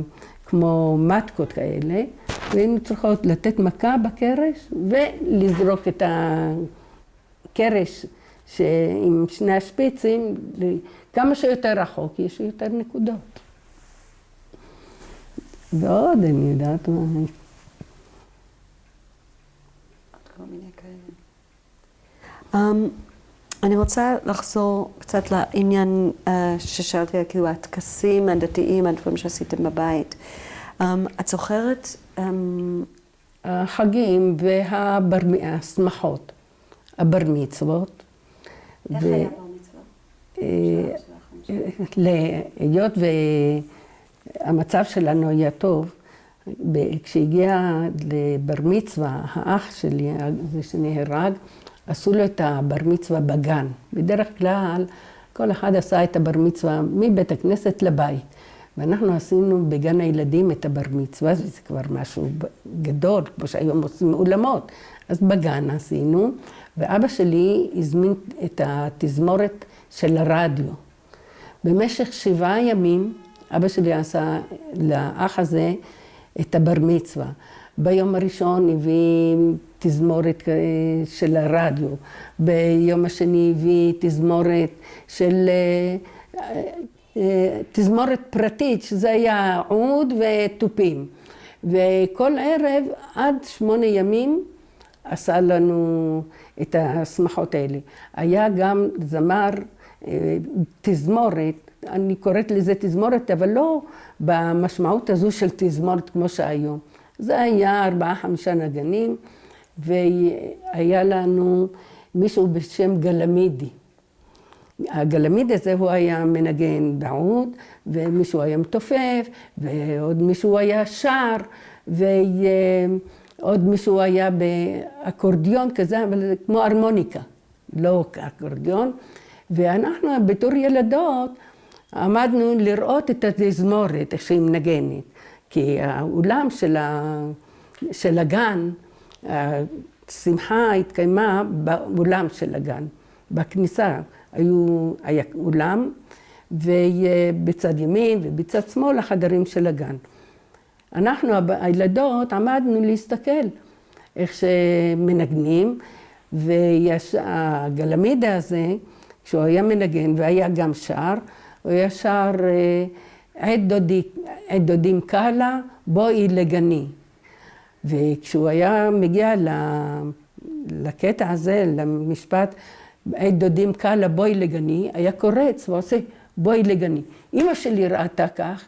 כמו מתקות כאלה, והיינו צריכות לתת מכה בקרש ולזרוק את הקרש עם שני השפיצים כמה שיותר רחוק, יש יותר נקודות. ועוד אני יודעת מה. כל מיני כאלה. אני רוצה לחזור קצת לעניין ששאלתי, כאילו הטקסים הדתיים, הדברים שעשיתם בבית. את זוכרת? החגים והשמחות, הבר מצוות. איך היה בר מצווה? היות והמצב שלנו היה טוב, כשהגיע לבר מצווה, האח שלי, זה שנהרג, עשו לו את הבר מצווה בגן. בדרך כלל, כל אחד עשה את הבר מצווה מבית הכנסת לבית. ואנחנו עשינו בגן הילדים את הבר מצווה, זה כבר משהו גדול, כמו שהיום עושים אולמות. אז בגן עשינו, ואבא שלי הזמין את התזמורת של הרדיו. במשך 7 ימים, אבא שלי עשה לאח הזה את הבר מצווה. ביום הראשון הביא תזמורת של הרדיו, ביום השני הביא תזמורת של תזמורת פרטית, שזה היה עוד ותופים. וכל ערב עד 8 ימים עשה לנו את השמחות האלה. היה גם זמר תזמורת, אני קוראת לזה תזמורת, אבל לא במשמעות הזו של תזמורת כמו שהיום. זה היה 4-5 נגנים, והיה לנו מישהו בשם גלמידי. הגלמידי הזה הוא היה מנגן בעוד, ומישהו היה מתופף, ועוד מישהו היה שר, ועוד מישהו היה באקורדיון כזה, אבל כמו הרמוניקה, לא כאקורדיון. ואנחנו בתור ילדות עמדנו לראות את התזמורת, איך שהיא מנגנת. כי האולם של הגן, השמחה התקיימה באולם של הגן. בכניסה היה אולם, ובצד ימין ובצד שמאל החדרים של הגן. אנחנו, הילדות, עמדנו להסתכל איך שמנגנים, ויש הגלמידה הזה, כשהוא היה מנגן והיה גם שר, הוא היה שר עד דודים קלה, בואי לגני. וכשהוא היה מגיע לקטע הזה, למשפט, עד דודים קלה, בואי לגני, היה קורץ ועושה, בואי לגני. אמא שלי ראתה כך,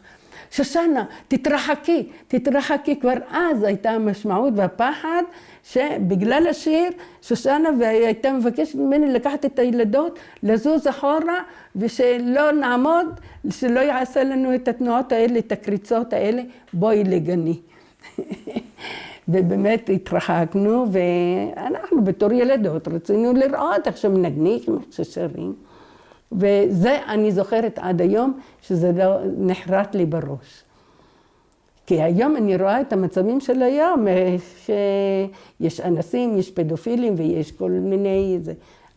שושנה, תתרחקי, כבר אז הייתה המשמעות והפחד, שבגלל השיר, שושנה והייתה מבקשת ממני לקחת את הילדות, לזוז אחורה, ושלא נעמוד, שלא יעשה לנו את התנועות האלה, את הקריצות האלה, בואי לגני. ובאמת התרחקנו, ואנחנו בתור ילדות רצינו לראות איך שמנגנים, איך ששרים. וזה אני זוכרת עד היום, שזה לא נחרט לי בראש. כי היום אני רואה את המצבים של היום, שיש אנסים, יש פדופילים ויש כל מיני...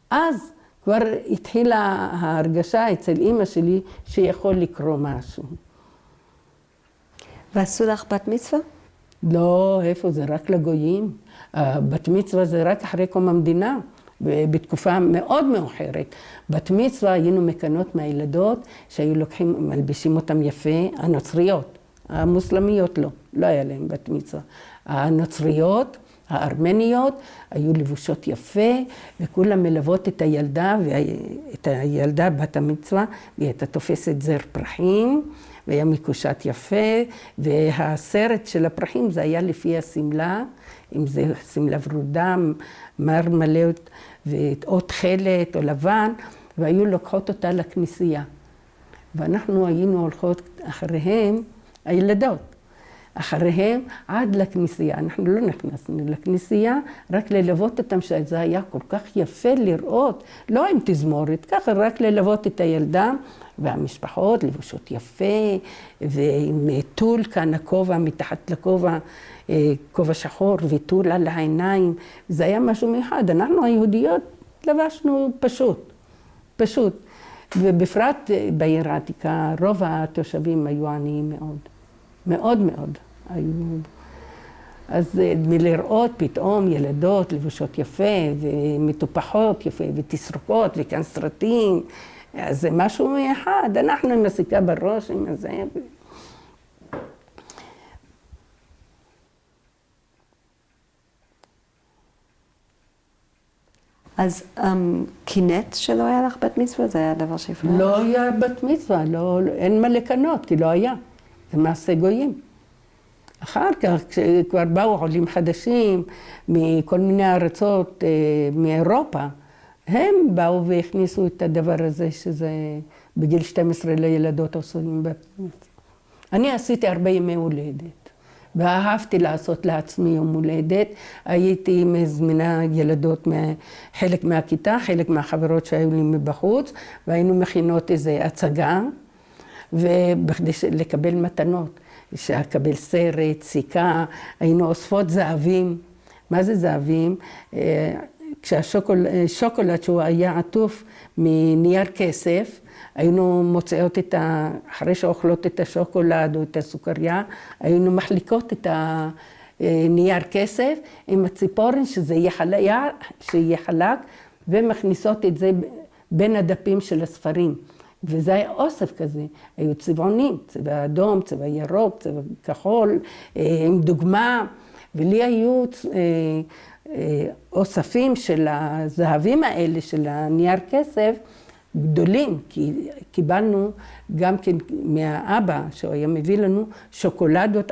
אז כבר התחילה ההרגשה אצל אמא שלי שיכול לקרוא משהו. ועשו לך בת מצווה? לא, איפה זה? רק לגויים. בת מצווה זה רק אחרי קום המדינה, בתקופה מאוד מאוחרת. בת מצווה היינו מקנות מהילדות שהיו לוקחים, מלבישים אותם יפה, הנוצריות. המוסלמיות לא היה להם בת מצווה. הנוצריות, הארמניות, היו לבושות יפה, וכולם מלוות את הילדה, ואת הילדה בת המצווה, והיא הייתה תופסת זר פרחים, והיה מקושט יפה, והסרט של הפרחים זה היה לפי הסמלה, אם זה סמלה ורודה, מר מלא, או תכלת או לבן, והיו לוקחות אותה לכנסייה. ואנחנו היינו הולכות אחריהם, הילדות, אחריהם עד לכנסייה. אנחנו לא נכנסנו לכנסייה, רק ללוות אותם, שזה היה כל כך יפה לראות, לא עם תזמורת, ככה רק ללוות את הילדה, והמשפחות לבושות יפה, ועם טול כאן הכובע, מתחת לכובע, כובע שחור וטול על העיניים. זה היה משהו מיוחד. אנחנו היהודיות לבשנו פשוט. ובפרט בעיר העתיקה, רוב התושבים היו עניים מאוד היו. אז מלראות פתאום ילדות לבושות יפה, ומטופחות יפה, ותסרוקות, וכאן סרטים, אז זה משהו מיוחד. אנחנו עם הסיכה בראש, עם הזה. אז קינט שלא היה לך בת מצווה, זה היה דבר שהפריע? לא היה בת מצווה, אין מה לקנות, כי לא היה. זה מעשה גויים. אחר כך, כשכבר באו עולים חדשים מכל מיני ארצות מאירופה, הם באו והכניסו את הדבר הזה, שזה בגיל 12 לילדות עושים בת מצווה. אני עשיתי הרבה ימי הולדת. ואהבתי לעשות לעצמי יום הולדת. הייתי מזמינה ילדות חלק מהכיתה, חלק מהחברות שהיו לי מבחוץ, והיינו מכינות איזו הצגה, ובכדי לקבל מתנות, לקבל סרט, סיכה, היינו אוספות זהבים. מה זה זהבים? כשהשוקולד שהוא היה עטוף מנייר כסף, היינו מוצאות אחרי שאוכלות את השוקולד או את הסוכריה, היינו מחליקות נייר כסף עם הציפורן שיהיה חלק, ומכניסות את זה בין הדפים של הספרים. וזה היה אוסף כזה, היו צבעונים, צבע אדום, צבע ירוק, צבע כחול, עם דוגמה, ולי היו אוספים של הזהבים האלה, של הנייר כסף, גדולים, כי קיבלנו גם כן מהאבא, שהוא היה מביא לנו שוקולדות,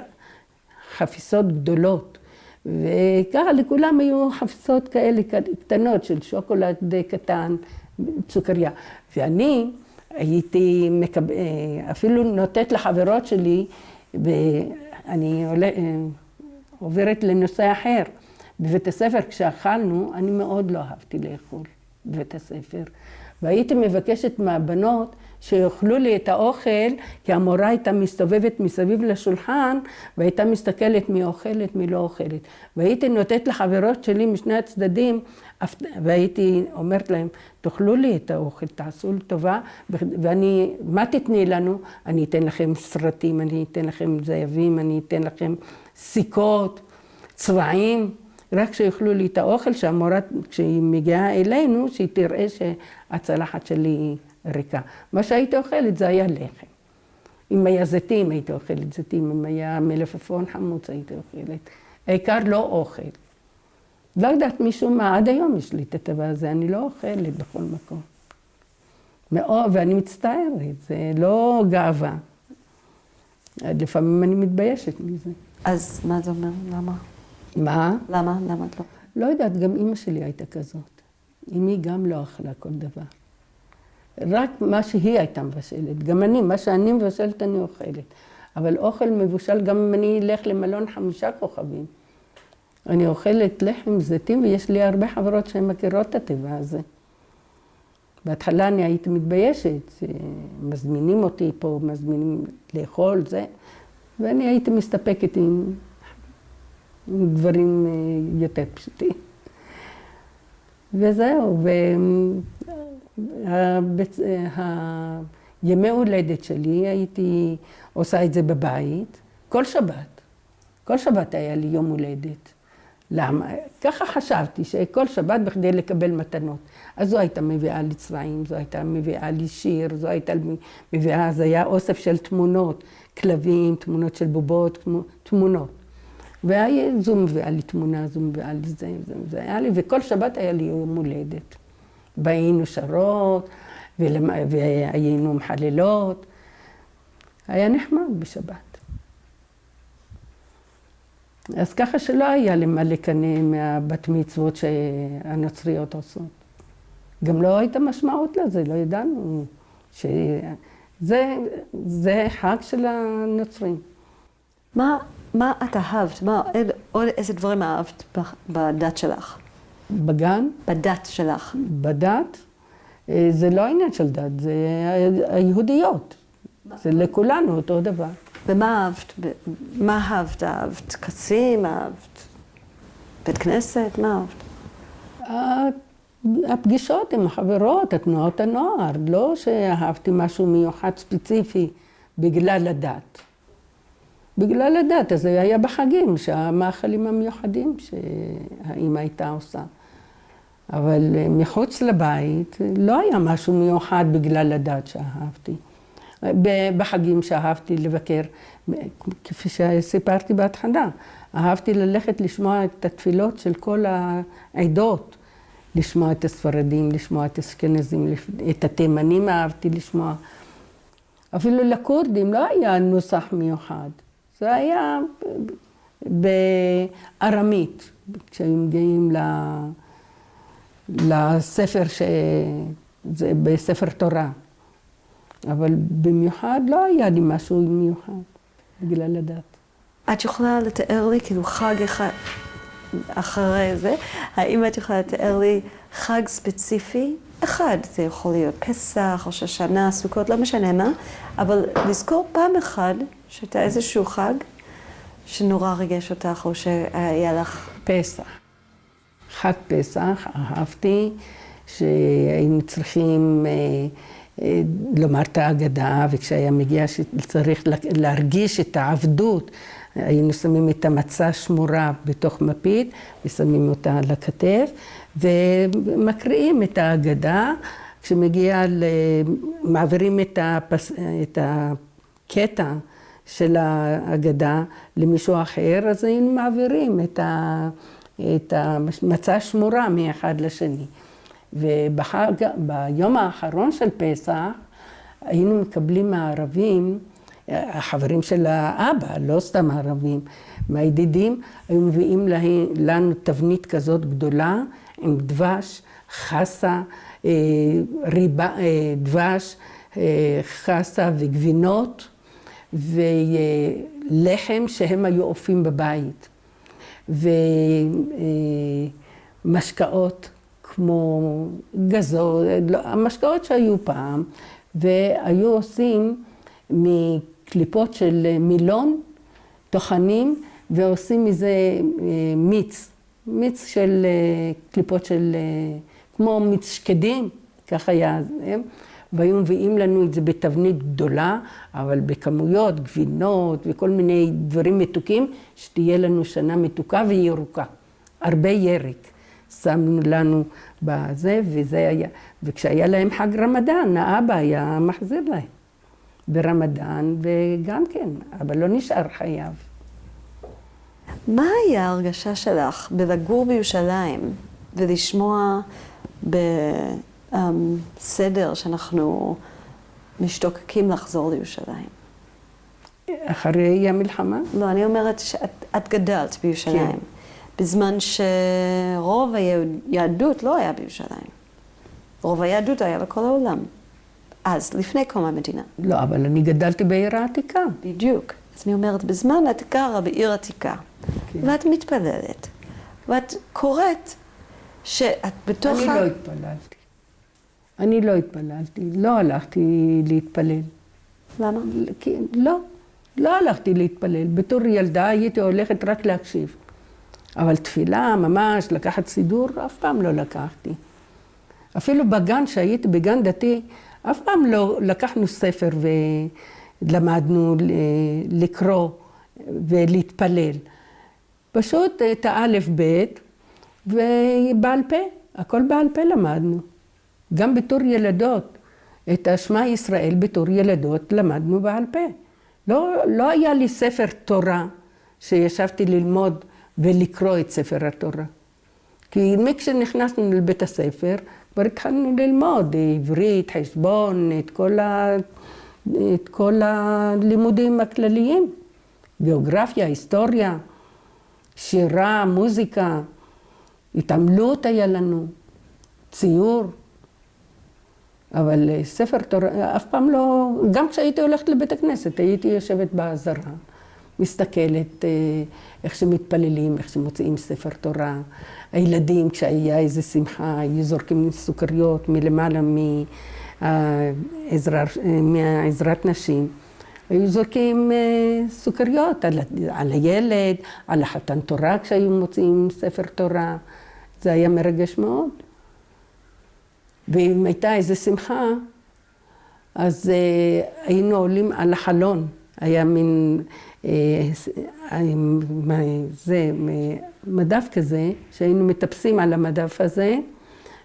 חפיסות גדולות. וככה לכולם היו חפיסות כאלה קטנות של שוקולד קטן, סוכריה. ואני הייתי אפילו נותנת לחברות שלי, ואני עוברת לנושא אחר. בבית הספר כשאכלנו, אני מאוד לא אהבתי לאכול בבית הספר. והייתי מבקשת מהבנות שיאכלו לי את האוכל, כי המורה הייתה מסתובבת מסביב לשולחן, והייתה מסתכלת מי אוכלת, מי לא אוכלת. והייתי נותנת לחברות שלי משני הצדדים, והייתי אומרת להם, תאכלו לי את האוכל, תעשו לי טובה, ואני, מה תתני לנו? אני אתן לכם סרטים, אני אתן לכם זהבים, אני אתן לכם סיכות, צבעים, רק שיאכלו לי את האוכל, שהמורה, כשהיא מגיעה אלינו, שהיא תראה שהצלחת שלי ריקה. מה שהייתי אוכלת זה היה לחם. אם היה זיתים, הייתי אוכלת זיתים, אם היה מלפפון חמוץ, הייתי אוכלת. העיקר לא אוכל. לא יודעת משום מה, עד היום יש לי את הטבע הזה, אני לא אוכלת בכל מקום. מאוד, ואני מצטערת, זה לא גאווה. לפעמים אני מתביישת מזה. אז מה זה אומר? למה? מה? למה? למה את לא? לא יודעת, גם אמא שלי הייתה כזאת. אמי גם לא אכלה כל דבר. רק מה שהיא הייתה מבשלת. גם אני, מה שאני מבשלת אני אוכלת. אבל אוכל מבושל, גם אם אני אלך למלון 5 כוכבים. אני אוכלת לחם, זיתים, ויש לי הרבה חברות שהן מכירות את הטבע הזה. בהתחלה אני הייתי מתביישת, מזמינים אותי פה, מזמינים לאכול, זה. ואני הייתי מסתפקת עם דברים יותר פשוטים. וזהו, ימי הולדת שלי, הייתי עושה את זה בבית, כל שבת. כל שבת היה לי יום הולדת. למה? ככה חשבתי שכל שבת בכדי לקבל מתנות. אז זו הייתה מביאה לי צבעים, זו הייתה מביאה לי שיר, זו הייתה מביאה, זה היה אוסף של תמונות, כלבים, תמונות של בובות, תמונות. וזו מביאה לי תמונה, זו מביאה לי זה היה לי, וכל שבת היה לי יום הולדת. והיינו שרות, והיינו מחללות. היה נחמד בשבת. אז ככה שלא היה למה לקנא מהבת מצוות שהנוצריות עושות. גם לא הייתה משמעות לזה, לא ידענו שזה חג של הנוצרים. מה את אהבת? עוד איזה דברים אהבת בדת שלך? בגן? בדת שלך. בדת? זה לא עניין של דת, זה היהודיות. זה לכולנו אותו דבר. ומה אהבת? מה אהבת? אהבת קצים? אהבת בית כנסת? מה אהבת? הפגישות עם החברות, תנועות הנוער, לא שאהבתי משהו מיוחד ספציפי בגלל הדת. בגלל הדת, אז זה היה בחגים, שהמאכלים המיוחדים שהאמא הייתה עושה. אבל מחוץ לבית לא היה משהו מיוחד בגלל הדת שאהבתי. בחגים שאהבתי לבקר, כפי שסיפרתי בהתחלה, אהבתי ללכת לשמוע את התפילות של כל העדות, לשמוע את הספרדים, לשמוע את האשכנזים, את התימנים אהבתי לשמוע. אפילו לכורדים לא היה נוסח מיוחד, זה היה בארמית, כשהיו מגיעים לספר, זה בספר תורה. אבל במיוחד לא היה לי משהו מיוחד בגלל הדת. את יכולה לתאר לי כאילו חג אחד אחרי זה, האם את יכולה לתאר לי חג ספציפי? אחד, זה יכול להיות פסח, ראש השנה, סוכות, לא משנה מה, אבל לזכור פעם אחד שהייתה איזשהו חג שנורא ריגש אותך או שהיה לך. פסח. חג פסח, אהבתי שהיינו צריכים לומר את ההגדה, וכשהיה מגיע שצריך להרגיש את העבדות, היינו שמים את המצה שמורה בתוך מפית, ושמים אותה על הכתף, ומקריאים את ההגדה. כשמגיע, מעבירים את הקטע של ההגדה למישהו אחר, אז היינו מעבירים את המצה השמורה מאחד לשני. וביום האחרון של פסח, היינו מקבלים מהערבים, החברים של האבא, לא סתם הערבים, מהידידים, היו מביאים לנו תבנית כזאת גדולה, עם דבש, חסה, דבש, חסה וגבינות, ולחם שהם היו אופים בבית. ומשקאות כמו גזור, המשקאות שהיו פעם, והיו עושים מקליפות של מילון, טוחנים, ועושים מזה מיץ של קליפות של, כמו מיץ שקדים, כך היה זה. והיו מביאים לנו את זה בתבנית גדולה, אבל בכמויות, גבינות וכל מיני דברים מתוקים, שתהיה לנו שנה מתוקה וירוקה. הרבה ירק שמנו לנו בזה, וזה היה, וכשהיה להם חג רמדאן, האבא היה מחזיר להם ברמדאן, וגם כן, אבל לא נשאר חייב. מה היה ההרגשה שלך בלגור בירושלים ולשמוע בסדר שאנחנו משתוקקים לחזור לירושלים? אחרי המלחמה? לא, אני אומרת שאת גדלת בירושלים. כן. בזמן שרוב היהדות לא היה בירושלים. רוב היהדות היה בכל העולם. אז, לפני קום המדינה. לא, אבל אני גדלתי בעיר העתיקה. בדיוק. אז אני אומרת, בזמן את גרה בעיר עתיקה, כן. ואת מתפללת, ואת קוראת שאת בתוך... אני לא התפללתי, לא הלכתי להתפלל. למה? לא הלכתי להתפלל. בתור ילדה הייתי הולכת רק להקשיב. אבל תפילה, ממש, לקחת סידור, אף פעם לא לקחתי. אפילו בגן, שהייתי בגן דתי, אף פעם לא לקחנו ספר ולמדנו לקרוא ולהתפלל. פשוט את האלף בית ובעל פה, הכל בעל פה למדנו. גם בתור ילדות, את השמע ישראל בתור ילדות למדנו בעל פה. לא היה לי ספר תורה שישבתי ללמוד ולקרוא את ספר התורה. כי כשנכנסנו לבית הספר, כבר התחלנו ללמוד עברית, חשבון, את כל הלימודים הכלליים. גיאוגרפיה, היסטוריה, שירה, מוזיקה, התעמלות היה לנו, ציור. אבל ספר תורה, אף פעם לא, גם כשהייתי הולכת לבית הכנסת, הייתי יושבת בעזרה, מסתכלת איך שמתפללים, איך שמוצאים ספר תורה. הילדים, כשהיה איזו שמחה, היו זורקים סוכריות מלמעלה מעזרת נשים. היו זורקים סוכריות על הילד, על החתן תורה כשהיו מוצאים ספר תורה. זה היה מרגש מאוד. ואם הייתה איזו שמחה, אז היינו עולים על החלון. היה מין מדף כזה, שהיינו מטפסים על המדף הזה,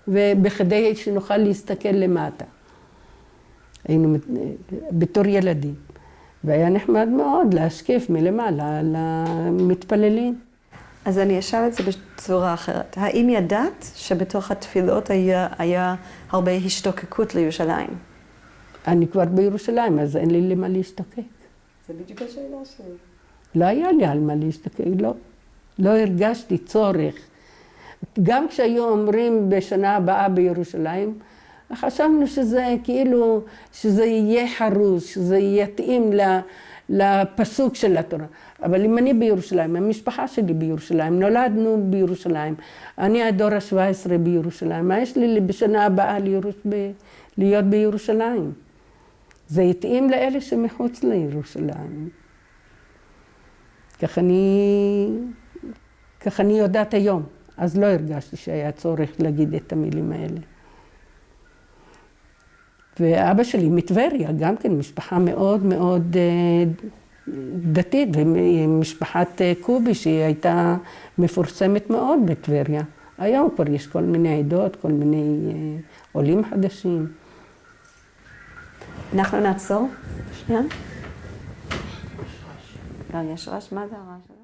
ובכדי שנוכל להסתכל למטה. היינו בתור ילדים. והיה נחמד מאוד להשקיף מלמעלה על המתפללים. אז אני אשאל את זה בצורה אחרת. האם ידעת שבתוך התפילות היה הרבה השתוקקות לירושלים? אני כבר בירושלים, אז אין לי למה להשתוקק. זה בדיוק השאלה שלי. לא היה לי על מה להשתוקק, לא. לא הרגשתי צורך. גם כשהיו אומרים בשנה הבאה בירושלים, חשבנו שזה כאילו, שזה יהיה חרוש, שזה יתאים לפסוק של התורה. אבל אם אני בירושלים, המשפחה שלי בירושלים, נולדנו בירושלים, אני הדור ה-17 בירושלים, מה יש לי בשנה הבאה להיות בירושלים? זה יתאים לאלה שמחוץ לירושלים. כך אני יודעת היום, אז לא הרגשתי שהיה צורך להגיד את המילים האלה. ואבא שלי מטבריה, גם כן משפחה מאוד מאוד דתית, ומשפחת קובי שהיא הייתה מפורסמת מאוד בטבריה. היום כבר יש כל מיני עדות, כל מיני עולים חדשים. אנחנו נעצור. שנייה. יש רעש, מה זה הרעש?